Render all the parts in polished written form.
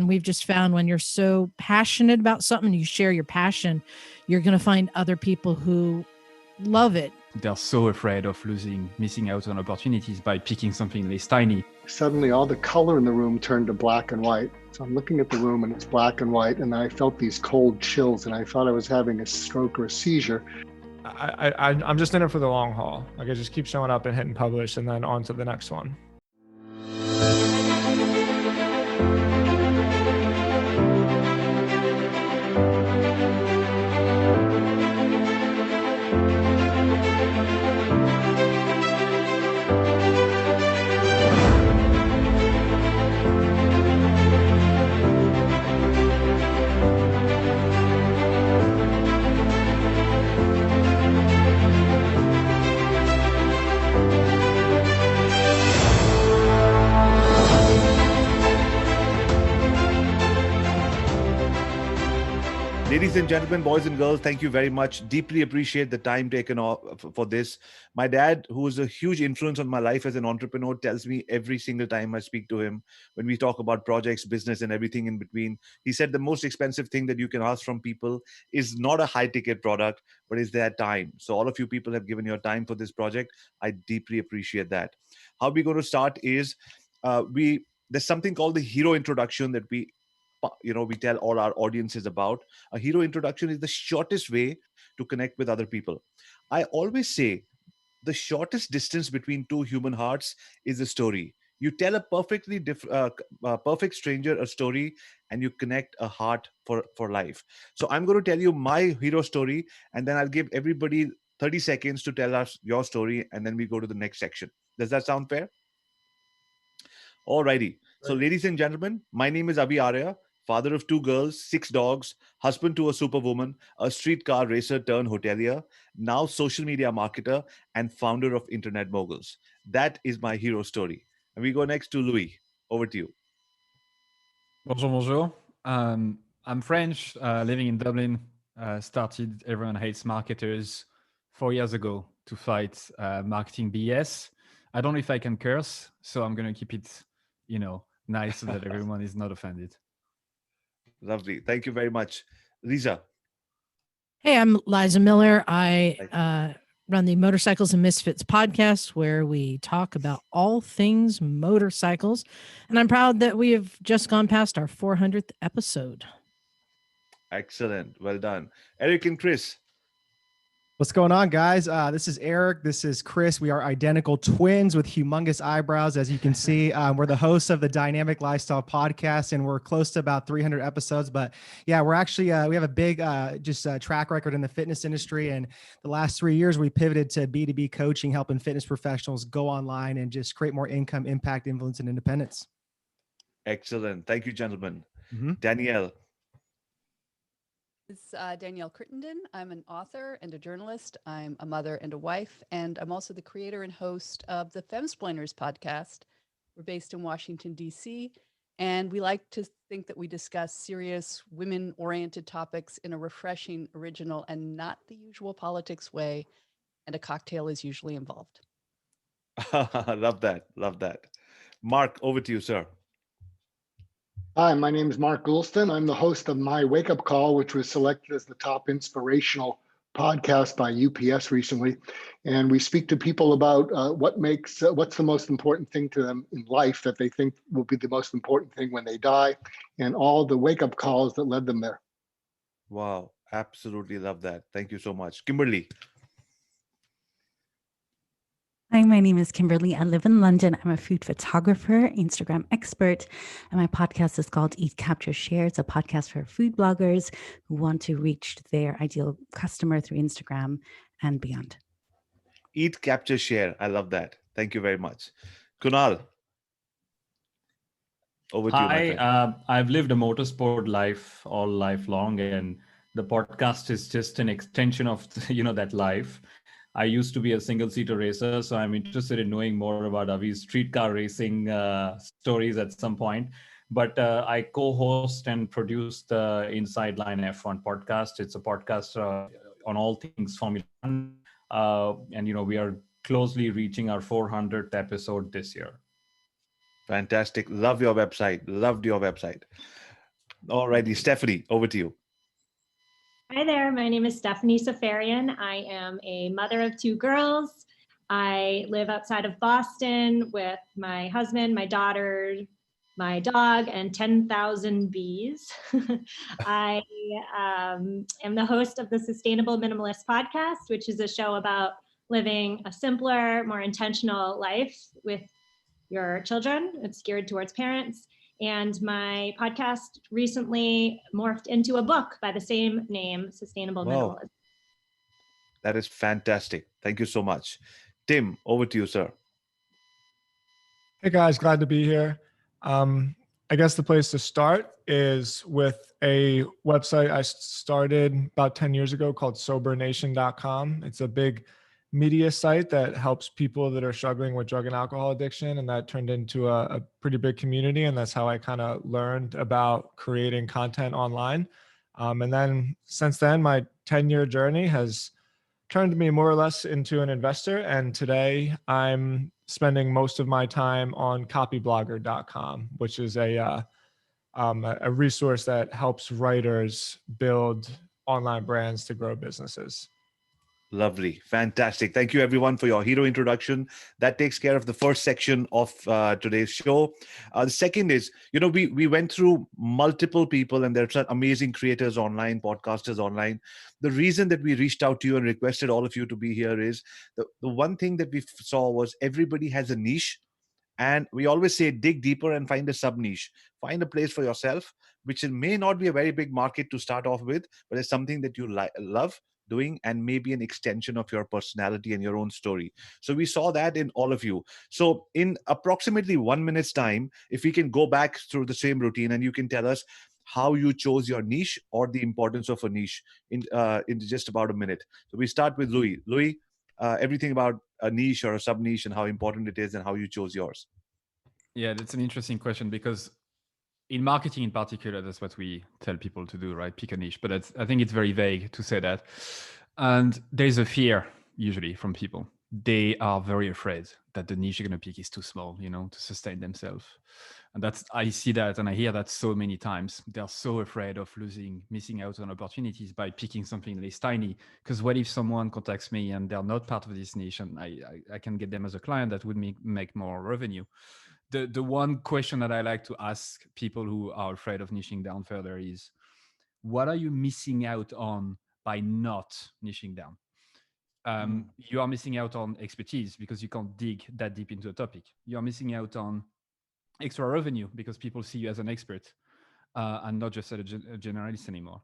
And we've just found when you're so passionate about something, you share your passion, you're going to find other people who love it. They're so afraid of missing out on opportunities by picking something less tiny. Suddenly all the color in the room turned to black and white. So I'm looking at the room and it's black and white, and I felt these cold chills and I thought I was having a stroke or a seizure. I'm just in it for the long haul. Like, I just keep showing up and hitting publish and then on to the next one. Ladies and gentlemen, boys and girls, thank you very much. Deeply appreciate the time taken off for this. My dad, who is a huge influence on my life as an entrepreneur, tells me every single time I speak to him, when we talk about projects, business, and everything in between, he said the most expensive thing that you can ask from people is not a high-ticket product, but is their time. So all of you people have given your time for this project. I deeply appreciate that. How we're going to start is there's something called the hero introduction that we tell all our audiences about. A hero introduction is the shortest way to connect with other people. I always say the shortest distance between two human hearts is a story. You tell a perfect stranger a story and you connect a heart for life. So I'm going to tell you my hero story, and then I'll give everybody 30 seconds to tell us your story, and then we go to the next section. Does that sound fair? Alrighty. So ladies and gentlemen, my name is Avi Arya, father of 2 girls, 6 dogs, husband to a superwoman, a streetcar racer turned hotelier, now social media marketer, and founder of Internet Moguls. That is my hero story. And we go next to Louis. Over to you. Bonjour. I'm French, living in Dublin. Started Everyone Hates Marketers 4 years ago to fight marketing BS. I don't know if I can curse, so I'm going to keep it, nice so that everyone is not offended. Lovely. Thank you very much. Lisa. Hey, I'm Liza Miller. I run the Motorcycles and Misfits podcast, where we talk about all things motorcycles. And I'm proud that we have just gone past our 400th episode. Excellent. Well done. Eric and Chris. What's going on, guys? This is Eric. This is Chris. We are identical twins with humongous eyebrows, as you can see. We're the hosts of the Dynamic Lifestyle Podcast, and we're close to about 300 episodes. But yeah, we're actually, we have a big track record in the fitness industry. And the last 3 years, we pivoted to B2B coaching, helping fitness professionals go online and just create more income, impact, influence, and independence. Excellent. Thank you, gentlemen. Danielle. It's Danielle Crittenden. I'm an author and a journalist. I'm a mother and a wife, and I'm also the creator and host of the Femsplainers podcast. We're based in Washington, D.C., and we like to think that we discuss serious, women-oriented topics in a refreshing, original, and not the usual politics way, and a cocktail is usually involved. Love that. Love that. Mark, over to you, sir. Hi, my name is Mark Goulston. I'm the host of My Wake Up Call, which was selected as the top inspirational podcast by UPS recently. And we speak to people about what's the most important thing to them in life that they think will be the most important thing when they die, and all the wake up calls that led them there. Wow. Absolutely love that. Thank you so much. Kimberly. Hi, my name is Kimberly. I live in London. I'm a food photographer, Instagram expert, and my podcast is called Eat, Capture, Share. It's a podcast for food bloggers who want to reach their ideal customer through Instagram and beyond. Eat, Capture, Share. I love that. Thank you very much. Kunal. Over to you, my friend. I've lived a motorsport life all life long, and the podcast is just an extension of that life. I used to be a single-seater racer, so I'm interested in knowing more about Avi's streetcar racing stories at some point. But I co-host and produce the Inside Line F1 podcast. It's a podcast on all things Formula One, and we are closely reaching our 400th episode this year. Fantastic. Loved your website. All righty, Stephanie, over to you. Hi there, my name is Stephanie Safarian. I am a mother of two girls. I live outside of Boston with my husband, my daughter, my dog, and 10,000 bees. I am the host of the Sustainable Minimalist podcast, which is a show about living a simpler, more intentional life with your children. It's geared towards parents. And my podcast recently morphed into a book by the same name, Sustainable Wow, Minimalism. that is fantastic. Thank you so much. Tim, over to you, sir. Hey guys, glad to be here. I guess the place to start is with a website I started about 10 years ago called sobernation.com. It's a big media site that helps people that are struggling with drug and alcohol addiction. And that turned into a pretty big community. And that's how I kind of learned about creating content online. And then since then, my 10-year journey has turned me more or less into an investor. And today I'm spending most of my time on copyblogger.com, which is a resource that helps writers build online brands to grow businesses. Lovely. Fantastic. Thank you, everyone, for your hero introduction. That takes care of the first section of today's show. The second is, we went through multiple people, and there's some amazing creators online, podcasters online. The reason that we reached out to you and requested all of you to be here is the one thing that we saw was everybody has a niche. And we always say dig deeper and find a sub niche. Find a place for yourself, which may not be a very big market to start off with, but it's something that you love doing and maybe an extension of your personality and your own story. So we saw that in all of you. So in approximately 1 minute's time, if we can go back through the same routine and you can tell us how you chose your niche or the importance of a niche in just about a minute. So we start with Louis. Louis, everything about a niche or a sub niche and how important it is and how you chose yours. Yeah, that's an interesting question because in marketing in particular, that's what we tell people to do, right? Pick a niche. But I think it's very vague to say that. And there's a fear usually from people. They are very afraid that the niche you're going to pick is too small, to sustain themselves. And I see that and I hear that so many times. They're so afraid of missing out on opportunities by picking something less tiny. Because what if someone contacts me and they're not part of this niche and I can get them as a client that would make more revenue? The one question that I like to ask people who are afraid of niching down further is, what are you missing out on by not niching down? You are missing out on expertise because you can't dig that deep into a topic. You are missing out on extra revenue because people see you as an expert and not just as a generalist anymore.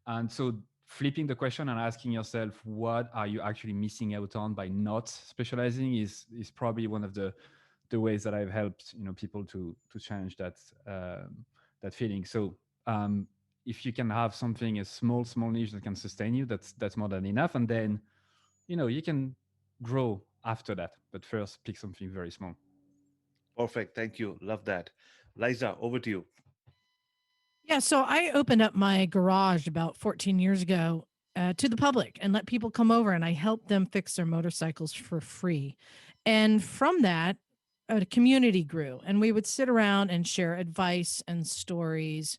And so flipping the question and asking yourself, what are you actually missing out on by not specializing is probably one of the ways that I've helped people to change that feeling. So if you can have something, a small niche that can sustain you, that's more than enough. And then you can grow after that. But first, pick something very small. Perfect. Thank you. Love that. Liza, over to you. Yeah, so I opened up my garage about 14 years ago to the public and let people come over, and I helped them fix their motorcycles for free. And from that, a community grew, and we would sit around and share advice and stories.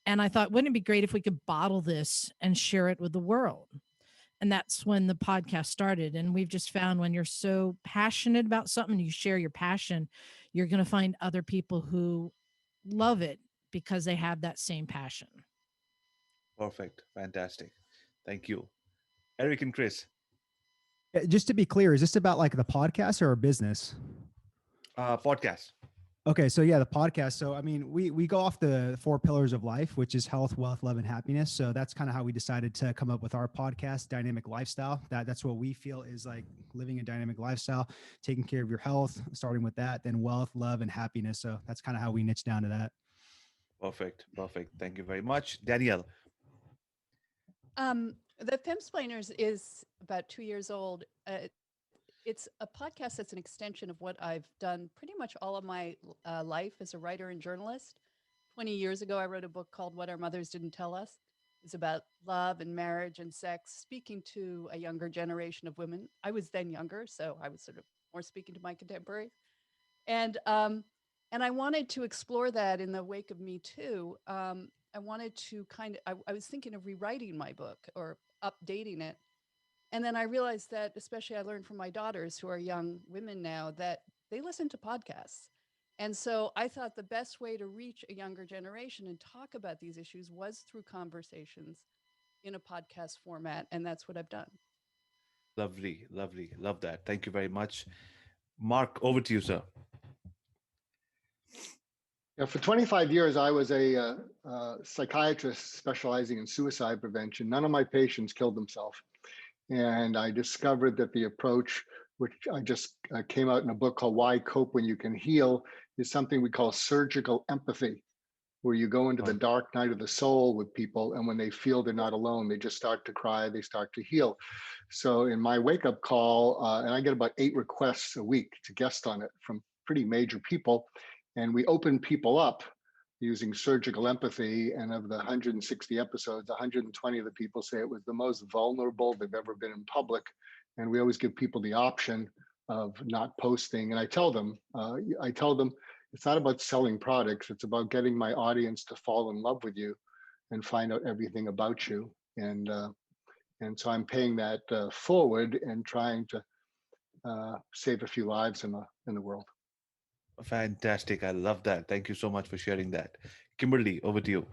And I thought, wouldn't it be great if we could bottle this and share it with the world? And that's when the podcast started. And we've just found when you're so passionate about something, you share your passion, you're going to find other people who love it because they have that same passion. Perfect. Fantastic. Thank you. Eric and Chris. Just to be clear, is this about like the podcast or a business? Podcast. Okay, so yeah, the podcast. So I mean, we go off the 4 pillars of life, which is health, wealth, love, and happiness. So that's kind of how we decided to come up with our podcast, Dynamic Lifestyle. That's what we feel is like living a dynamic lifestyle, taking care of your health, starting with that, then wealth, love, and happiness. So that's kind of how we niche down to that. Perfect. Perfect. Thank you very much. Danielle. The Femsplainers is about 2 years old. It's a podcast that's an extension of what I've done pretty much all of my life as a writer and journalist. 20 years ago, I wrote a book called What Our Mothers Didn't Tell Us. It's about love and marriage and sex, speaking to a younger generation of women. I was then younger, so I was sort of more speaking to my contemporaries. And I wanted to explore that in the wake of Me Too. I wanted to I was thinking of rewriting my book or updating it. And then I realized that, especially I learned from my daughters who are young women now, that they listen to podcasts. And so I thought the best way to reach a younger generation and talk about these issues was through conversations in a podcast format. And that's what I've done. Lovely, lovely. Love that. Thank you very much. Mark, over to you, sir. Yeah, for 25 years, I was a psychiatrist specializing in suicide prevention. None of my patients killed themselves. And I discovered that the approach, which I just came out in a book called Why Cope When You Can Heal, is something we call surgical empathy, where you go into the dark night of the soul with people. And when they feel they're not alone, they just start to cry, they start to heal. So in my wake up call, and I get about 8 requests a week to guest on it from pretty major people. And we open people up using surgical empathy. And of the 160 episodes, 120 of the people say it was the most vulnerable they've ever been in public. And we always give people the option of not posting. And I tell them, it's not about selling products. It's about getting my audience to fall in love with you and find out everything about you. And so I'm paying that forward and trying to save a few lives in the world. Fantastic. I love that. Thank you so much for sharing that. Kimberly, over to you.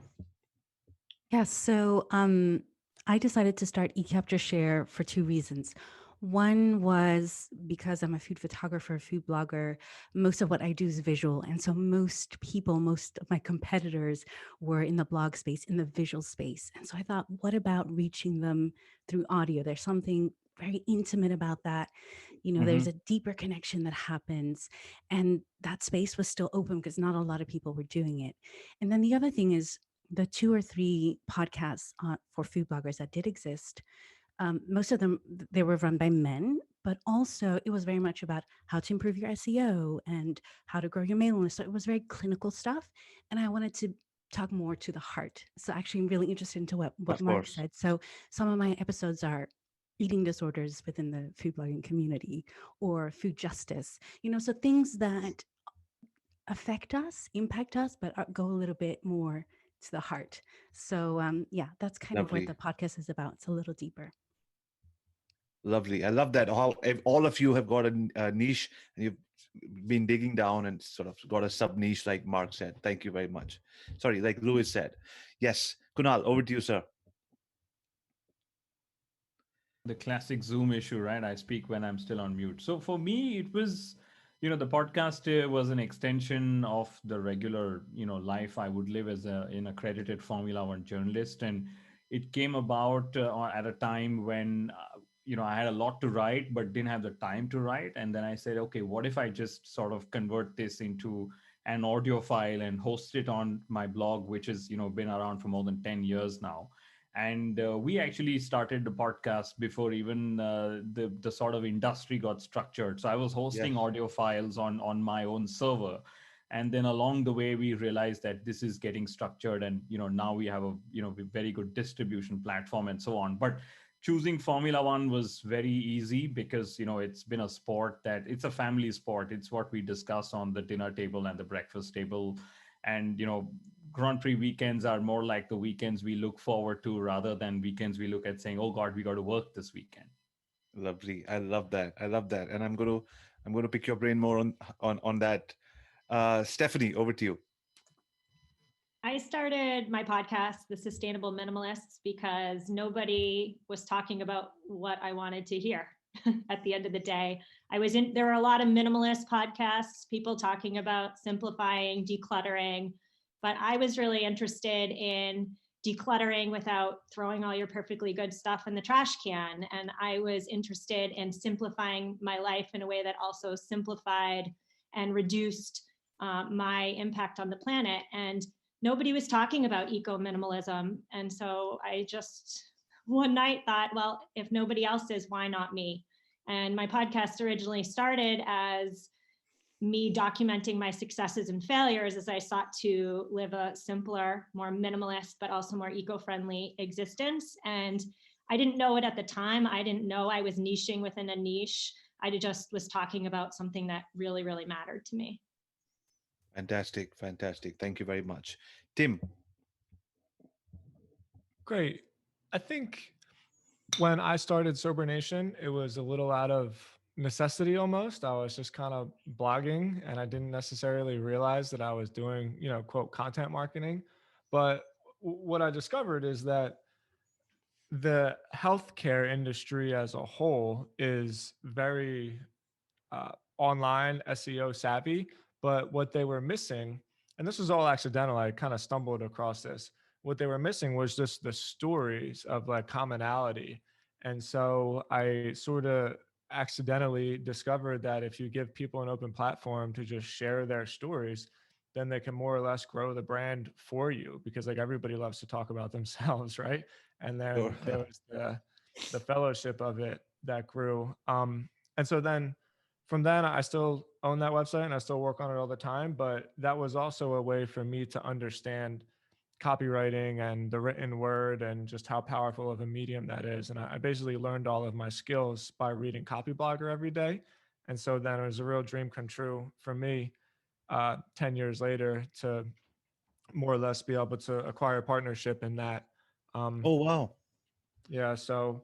Yeah, so I decided to start eCapture Share for 2 reasons. One was because I'm a food photographer, food blogger. Most of what I do is visual. And so most of my competitors were in the blog space, in the visual space. And so I thought, what about reaching them through audio? There's something very intimate about that. There's a deeper connection that happens. And that space was still open because not a lot of people were doing it. And then the other thing is the 2 or 3 podcasts for food bloggers that did exist. Most of them, they were run by men, but also it was very much about how to improve your SEO and how to grow your mailing list. So it was very clinical stuff. And I wanted to talk more to the heart. So actually I'm really interested into what Mark said. So some of my episodes are eating disorders within the food blogging community or food justice, so things that affect us, impact us, but go a little bit more to the heart. So yeah, that's kind of what the podcast is about. It's a little deeper. Lovely. I love that. How all of you have got a niche and you've been digging down and sort of got a sub niche, like Mark said. Thank you very much. Sorry, like Louis said. Yes. Kunal, over to you, sir. The classic Zoom issue, right? I speak when I'm still on mute. So for me, it was, the podcast was an extension of the regular, life I would live as an accredited Formula One journalist. And it came about at a time when, I had a lot to write, but didn't have the time to write. And then I said, okay, what if I just sort of convert this into an audio file and host it on my blog, which has, been around for more than 10 years now. And we actually started the podcast before even the sort of industry got structured. So I was hosting audio files on my own server. And then along the way, we realized that this is getting structured. And, now we have a very good distribution platform and so on. But choosing Formula One was very easy because, it's been a sport that it's a family sport. It's what we discuss on the dinner table and the breakfast table. And, Grand Prix weekends are more like the weekends we look forward to rather than weekends we look at saying, oh God, we got to work this weekend. Lovely. I love that. And I'm going to pick your brain more on that. Stephanie, over to you. I started my podcast, The Sustainable Minimalists, because nobody was talking about what I wanted to hear. At the end of the day, there are a lot of minimalist podcasts, people talking about simplifying, decluttering, but I was really interested in decluttering without throwing all your perfectly good stuff in the trash can. And I was interested in simplifying my life in a way that also simplified and reduced my impact on the planet. And nobody was talking about eco-minimalism. And so I just one night thought, well, if nobody else is, why not me? And my podcast originally started as me documenting my successes and failures as I sought to live a simpler, more minimalist, but also more eco-friendly existence. And I didn't know it at the time. I didn't know I was niching within a niche. I just was talking about something that really, really mattered to me. Fantastic. Thank you very much. Tim. Great. I think when I started Sober Nation, it was a little out of necessity almost. I was just kind of blogging and I didn't necessarily realize that I was doing, quote, content marketing. But what I discovered is that the healthcare industry as a whole is very online SEO savvy, but what they were missing, and this was all accidental, I kind of stumbled across this. What they were missing was just the stories of like commonality. And so I sort of accidentally discovered that if you give people an open platform to just share their stories, then they can more or less grow the brand for you, because like everybody loves to talk about themselves, right? And then Sure. there was the fellowship of it that grew. And so then from then, I still own that website and I still work on it all the time. But that was also a way for me to understand copywriting and the written word and just how powerful of a medium that is. And I basically learned all of my skills by reading Copyblogger every day. And so then it was a real dream come true for me 10 years later to more or less be able to acquire a partnership in that. Oh, wow. Yeah. So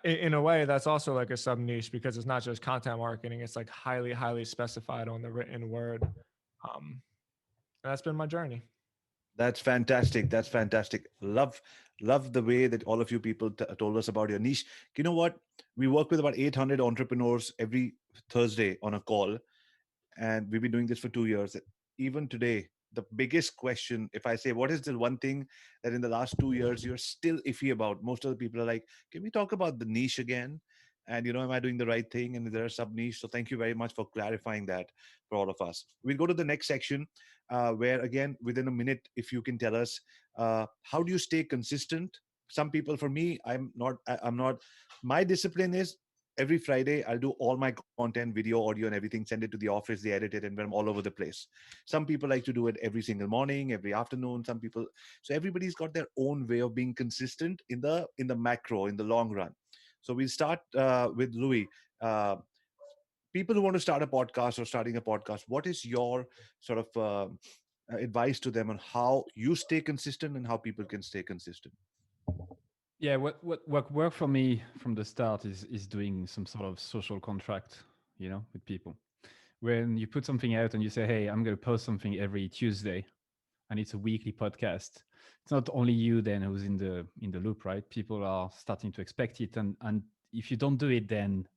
in a way, that's also like a sub niche, because it's not just content marketing. It's like highly, highly specified on the written word. And that's been my journey. That's fantastic. That's fantastic. Love the way that all of you people told us about your niche. You know what? We work with about 800 entrepreneurs every Thursday on a call, and we've been doing this for 2 years. Even today, the biggest question, if I say, what is the one thing that in the last 2 years you're still iffy about? Most of the people are like, can we talk about the niche again? And, am I doing the right thing? And there are sub niche. So thank you very much for clarifying that for all of us. We'll go to the next section where, again, within a minute, if you can tell us, how do you stay consistent? Some people, for me, I'm not, my discipline is every Friday, I'll do all my content, video, audio, and everything, send it to the office, they edit it, and I'm all over the place. Some people like to do it every single morning, every afternoon. Some people, so everybody's got their own way of being consistent in the macro, in the long run. So we'll start with Louis. People who want to start a podcast or starting a podcast, what is your sort of advice to them on how you stay consistent and how people can stay consistent? Yeah, what worked for me from the start is doing some sort of social contract, with people. When you put something out and you say, "Hey, I'm going to post something every Tuesday," and it's a weekly podcast, it's not only you then who's in the loop, right? People are starting to expect it, and if you don't do it, then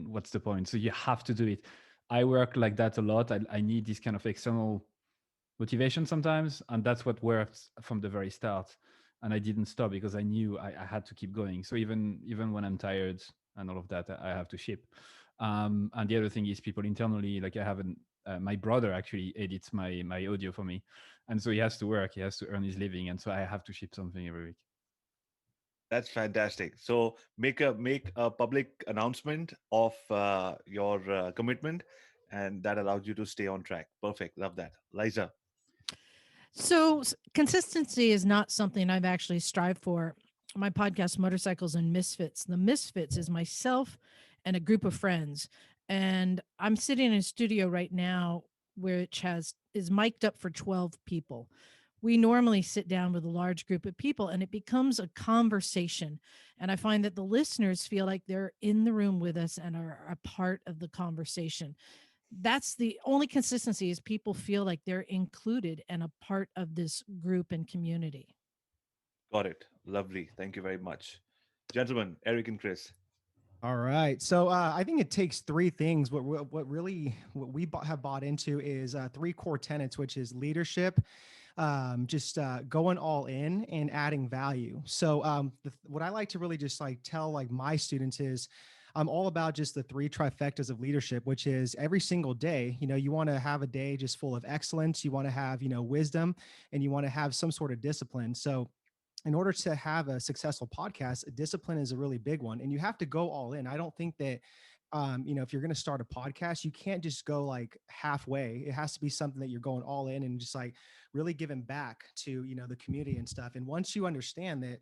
what's the point? So you have to do it. I work like that a lot. I need this kind of external motivation sometimes, and that's what worked from the very start. And I didn't stop because I knew I had to keep going. So even when I'm tired and all of that, I have to ship. And the other thing is people internally, like I haven't. My brother actually edits my audio for me, and so he has to work. He has to earn his living, and so I have to ship something every week. That's fantastic. So make a public announcement of your commitment, and that allows you to stay on track. Perfect. Love that, Liza. So consistency is not something I've actually strived for. My podcast, Motorcycles and Misfits. The Misfits is myself and a group of friends. And I'm sitting in a studio right now which is mic'd up for 12 people. We normally sit down with a large group of people and it becomes a conversation. And I find that the listeners feel like they're in the room with us and are a part of the conversation. That's the only consistency, is people feel like they're included and a part of this group and community. Got it. Lovely. Thank you very much. Gentlemen, Eric and Chris. All right. So I think it takes three things. What we have bought into is three core tenets, which is leadership, just going all in and adding value. So what I like to really just like tell like my students is I'm all about just the three trifectas of leadership, which is every single day, you want to have a day just full of excellence. You want to have, wisdom, and you want to have some sort of discipline. So in order to have a successful podcast, discipline is a really big one, and you have to go all in. I don't think that, if you're going to start a podcast, you can't just go like halfway. It has to be something that you're going all in and just like really giving back to, the community and stuff. And once you understand that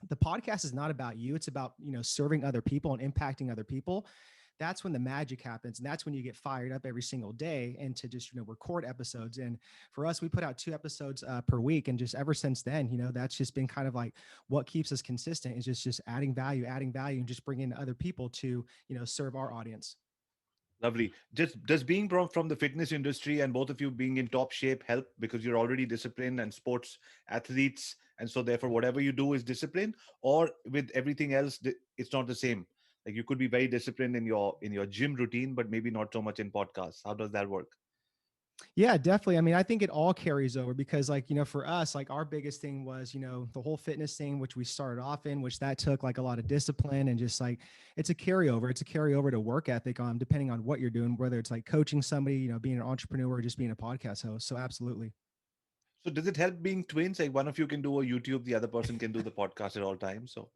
the podcast is not about you, it's about, serving other people and impacting other people, that's when the magic happens. And that's when you get fired up every single day and to just, record episodes. And for us, we put out 2 episodes per week. And just ever since then, that's just been kind of like what keeps us consistent, is just adding value and just bringing other people to, serve our audience. Lovely. Does being from the fitness industry and both of you being in top shape help, because you're already disciplined and sports athletes, and so therefore whatever you do is discipline? Or with everything else, it's not the same? Like you could be very disciplined in your gym routine, but maybe not so much in podcasts. How does that work? Yeah, definitely. I mean, I think it all carries over because for us, our biggest thing was, the whole fitness thing, which we started off in, which that took a lot of discipline and just it's a carryover. It's a carryover to work ethic depending on what you're doing, whether it's coaching somebody, being an entrepreneur or just being a podcast host. So absolutely. So does it help being twins? Like one of you can do a YouTube, the other person can do the podcast at all times. So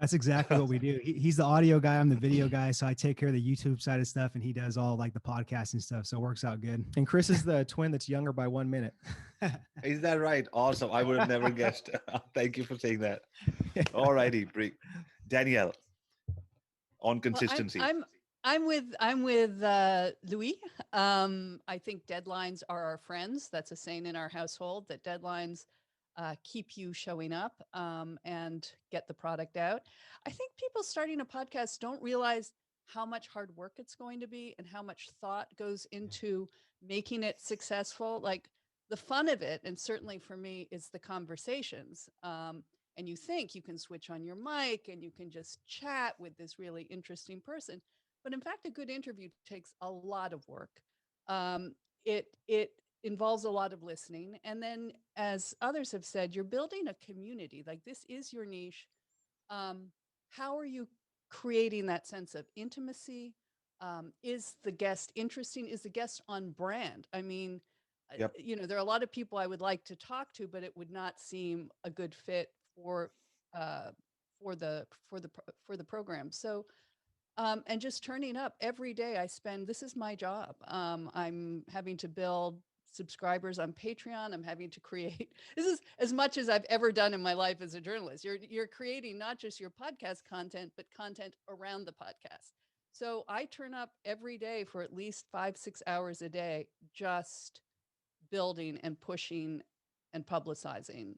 that's exactly what we do. He's the audio guy. I'm the video guy. So I take care of the YouTube side of stuff and he does all the podcasting stuff. So it works out good. And Chris is the twin that's younger by 1 minute. Is that right? Awesome. I would have never guessed. Thank you for saying that. All righty. Danielle, on consistency. Well, I'm with Louis. I think deadlines are our friends. That's a saying in our household, that deadlines keep you showing up and get the product out. I think people starting a podcast don't realize how much hard work it's going to be and how much thought goes into making it successful. Like the fun of it, and certainly for me, is the conversations. And you think you can switch on your mic and you can just chat with this really interesting person. But in fact, a good interview takes a lot of work. It involves a lot of listening. And then, as others have said, you're building a community. Like this is your niche. How are you creating that sense of intimacy? Is the guest interesting? Is the guest on brand? I mean, Yep. there are a lot of people I would like to talk to, but it would not seem a good fit for the program. So and just turning up every day. This is my job. I'm having to build subscribers on Patreon. I'm having to create, this is as much as I've ever done in my life as a journalist. You're creating not just your podcast content, but content around the podcast. So I turn up every day for at least 5-6 hours a day, just building and pushing and publicizing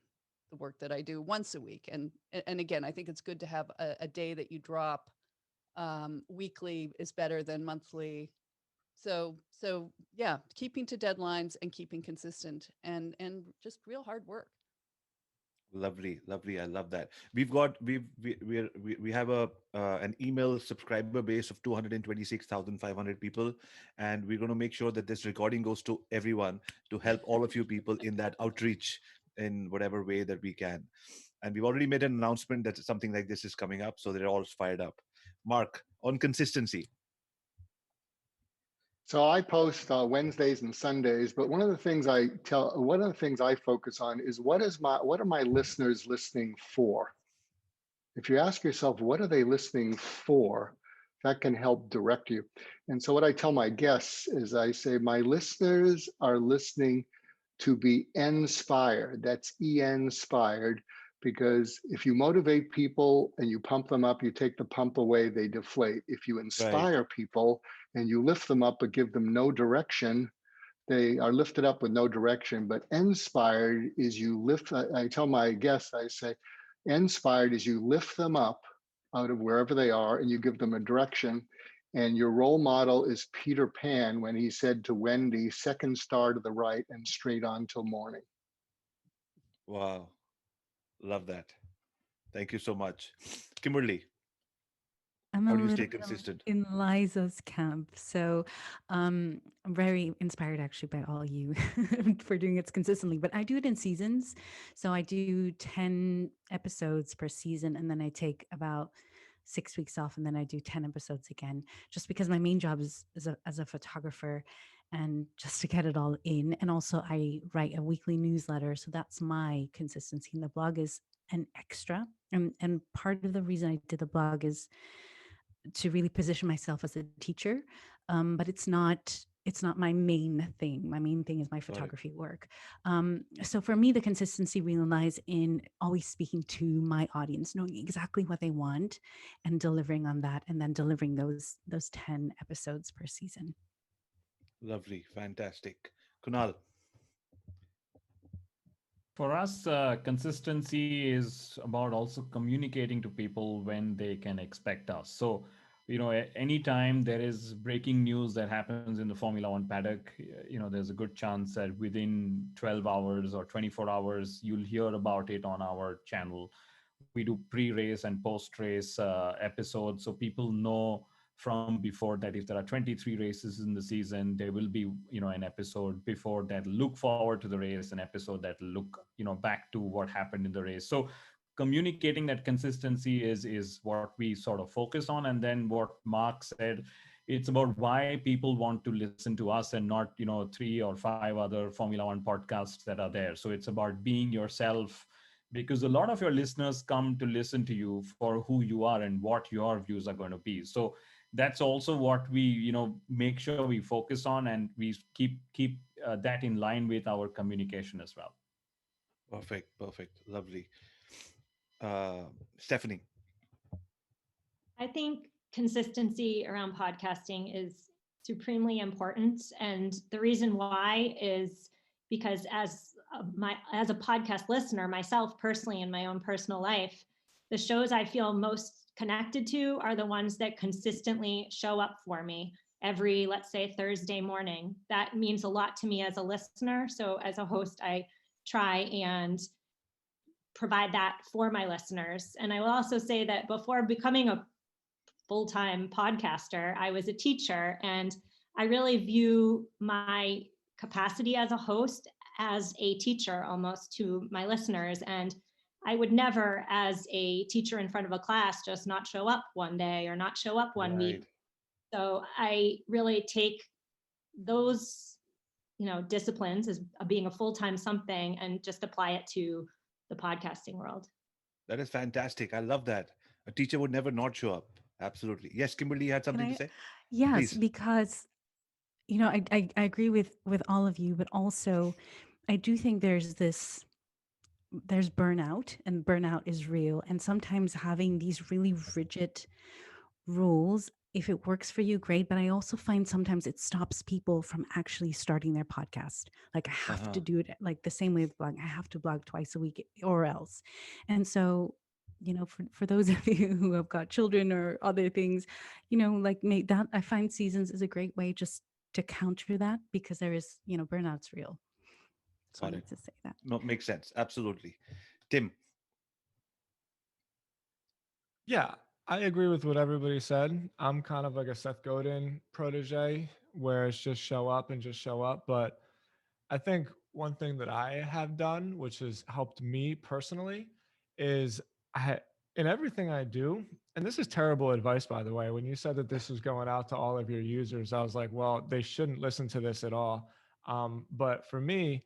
the work that I do once a week. And again, I think it's good to have a day that you drop. Weekly is better than monthly. So yeah, keeping to deadlines and keeping consistent and just real hard work. Lovely. I love that. We have an email subscriber base of 226,500 people, and we're going to make sure that this recording goes to everyone to help all of you people in that outreach in whatever way that we can. And we've already made an announcement that something like this is coming up, so they're all fired up. Mark, on consistency. So I post Wednesdays and Sundays, but one of the things I focus on is what are my listeners listening for? If you ask yourself, what are they listening for? That can help direct you. And so what I tell my guests is I say, my listeners are listening to be inspired. That's inspired. Because if you motivate people and you pump them up, you take the pump away, they deflate. If you inspire people and you lift them up but give them no direction, they are lifted up with no direction. But inspired is you lift, I tell my guests, I say, inspired is you lift them up out of wherever they are and you give them a direction. And your role model is Peter Pan when he said to Wendy, second star to the right and straight on till morning. Wow. Love that. Thank you so much. Kimberly, I'm how a do you stay little consistent? in Liza's camp. So I'm very inspired actually by all you for doing it consistently, but I do it in seasons. So I do 10 episodes per season, and then I take about 6 weeks off, and then I do 10 episodes again, just because my main job is as a photographer, and just to get it all in. And also I write a weekly newsletter. So that's my consistency. And the blog is an extra. And part of the reason I did the blog is to really position myself as a teacher. But it's not it's not my main thing. My main thing is my photography work. So for me, the consistency really lies in always speaking to my audience, knowing exactly what they want and delivering on that, and then delivering those 10 episodes per season. Lovely. Fantastic. Kunal. For us, consistency is about also communicating to people when they can expect us. So, anytime there is breaking news that happens in the Formula One paddock, there's a good chance that within 12 hours or 24 hours, you'll hear about it on our channel. We do pre-race and post-race episodes, so people know from before that if there are 23 races in the season, there will be an episode before that look forward to the race, an episode that look back to what happened in the race. So communicating that consistency is what we sort of focus on. And then what Mark said, it's about why people want to listen to us and not 3 or 5 other Formula One podcasts that are there. So it's about being yourself, because a lot of your listeners come to listen to you for who you are and what your views are going to be. So that's also what we make sure we focus on, and we keep that in line with our communication as well. Perfect. Lovely. Stephanie. I think consistency around podcasting is supremely important. And the reason why is because as a podcast listener, myself personally, in my own personal life, the shows I feel most connected to are the ones that consistently show up for me every, let's say, Thursday morning. That means a lot to me as a listener. So as a host, I try and provide that for my listeners. And I will also say that before becoming a full-time podcaster, I was a teacher, and I really view my capacity as a host as a teacher almost to my listeners. And I would never, as a teacher in front of a class, just not show up one day or not show up one week. So I really take those, disciplines as being a full-time something and just apply it to the podcasting world. That is fantastic. I love that. A teacher would never not show up. Absolutely. Yes, Kimberly, you had something to say? Yes, Please. because I agree with all of you, but also I do think there's burnout, and burnout is real. And sometimes having these really rigid rules, if it works for you, great. But I also find sometimes it stops people from actually starting their podcast. Like I have to do it like the same way with blogging. I have to blog twice a week or else. And so, for those of you who have got children or other things, like that, I find seasons is a great way just to counter that, because there is, burnout's real. So I wanted to say that. No, makes sense. Absolutely. Tim. Yeah, I agree with what everybody said. I'm kind of like a Seth Godin protege, where it's just show up and just show up. But I think one thing that I have done, which has helped me personally, is in everything I do, and this is terrible advice, by the way, when you said that this was going out to all of your users, I was like, well, they shouldn't listen to this at all. But for me,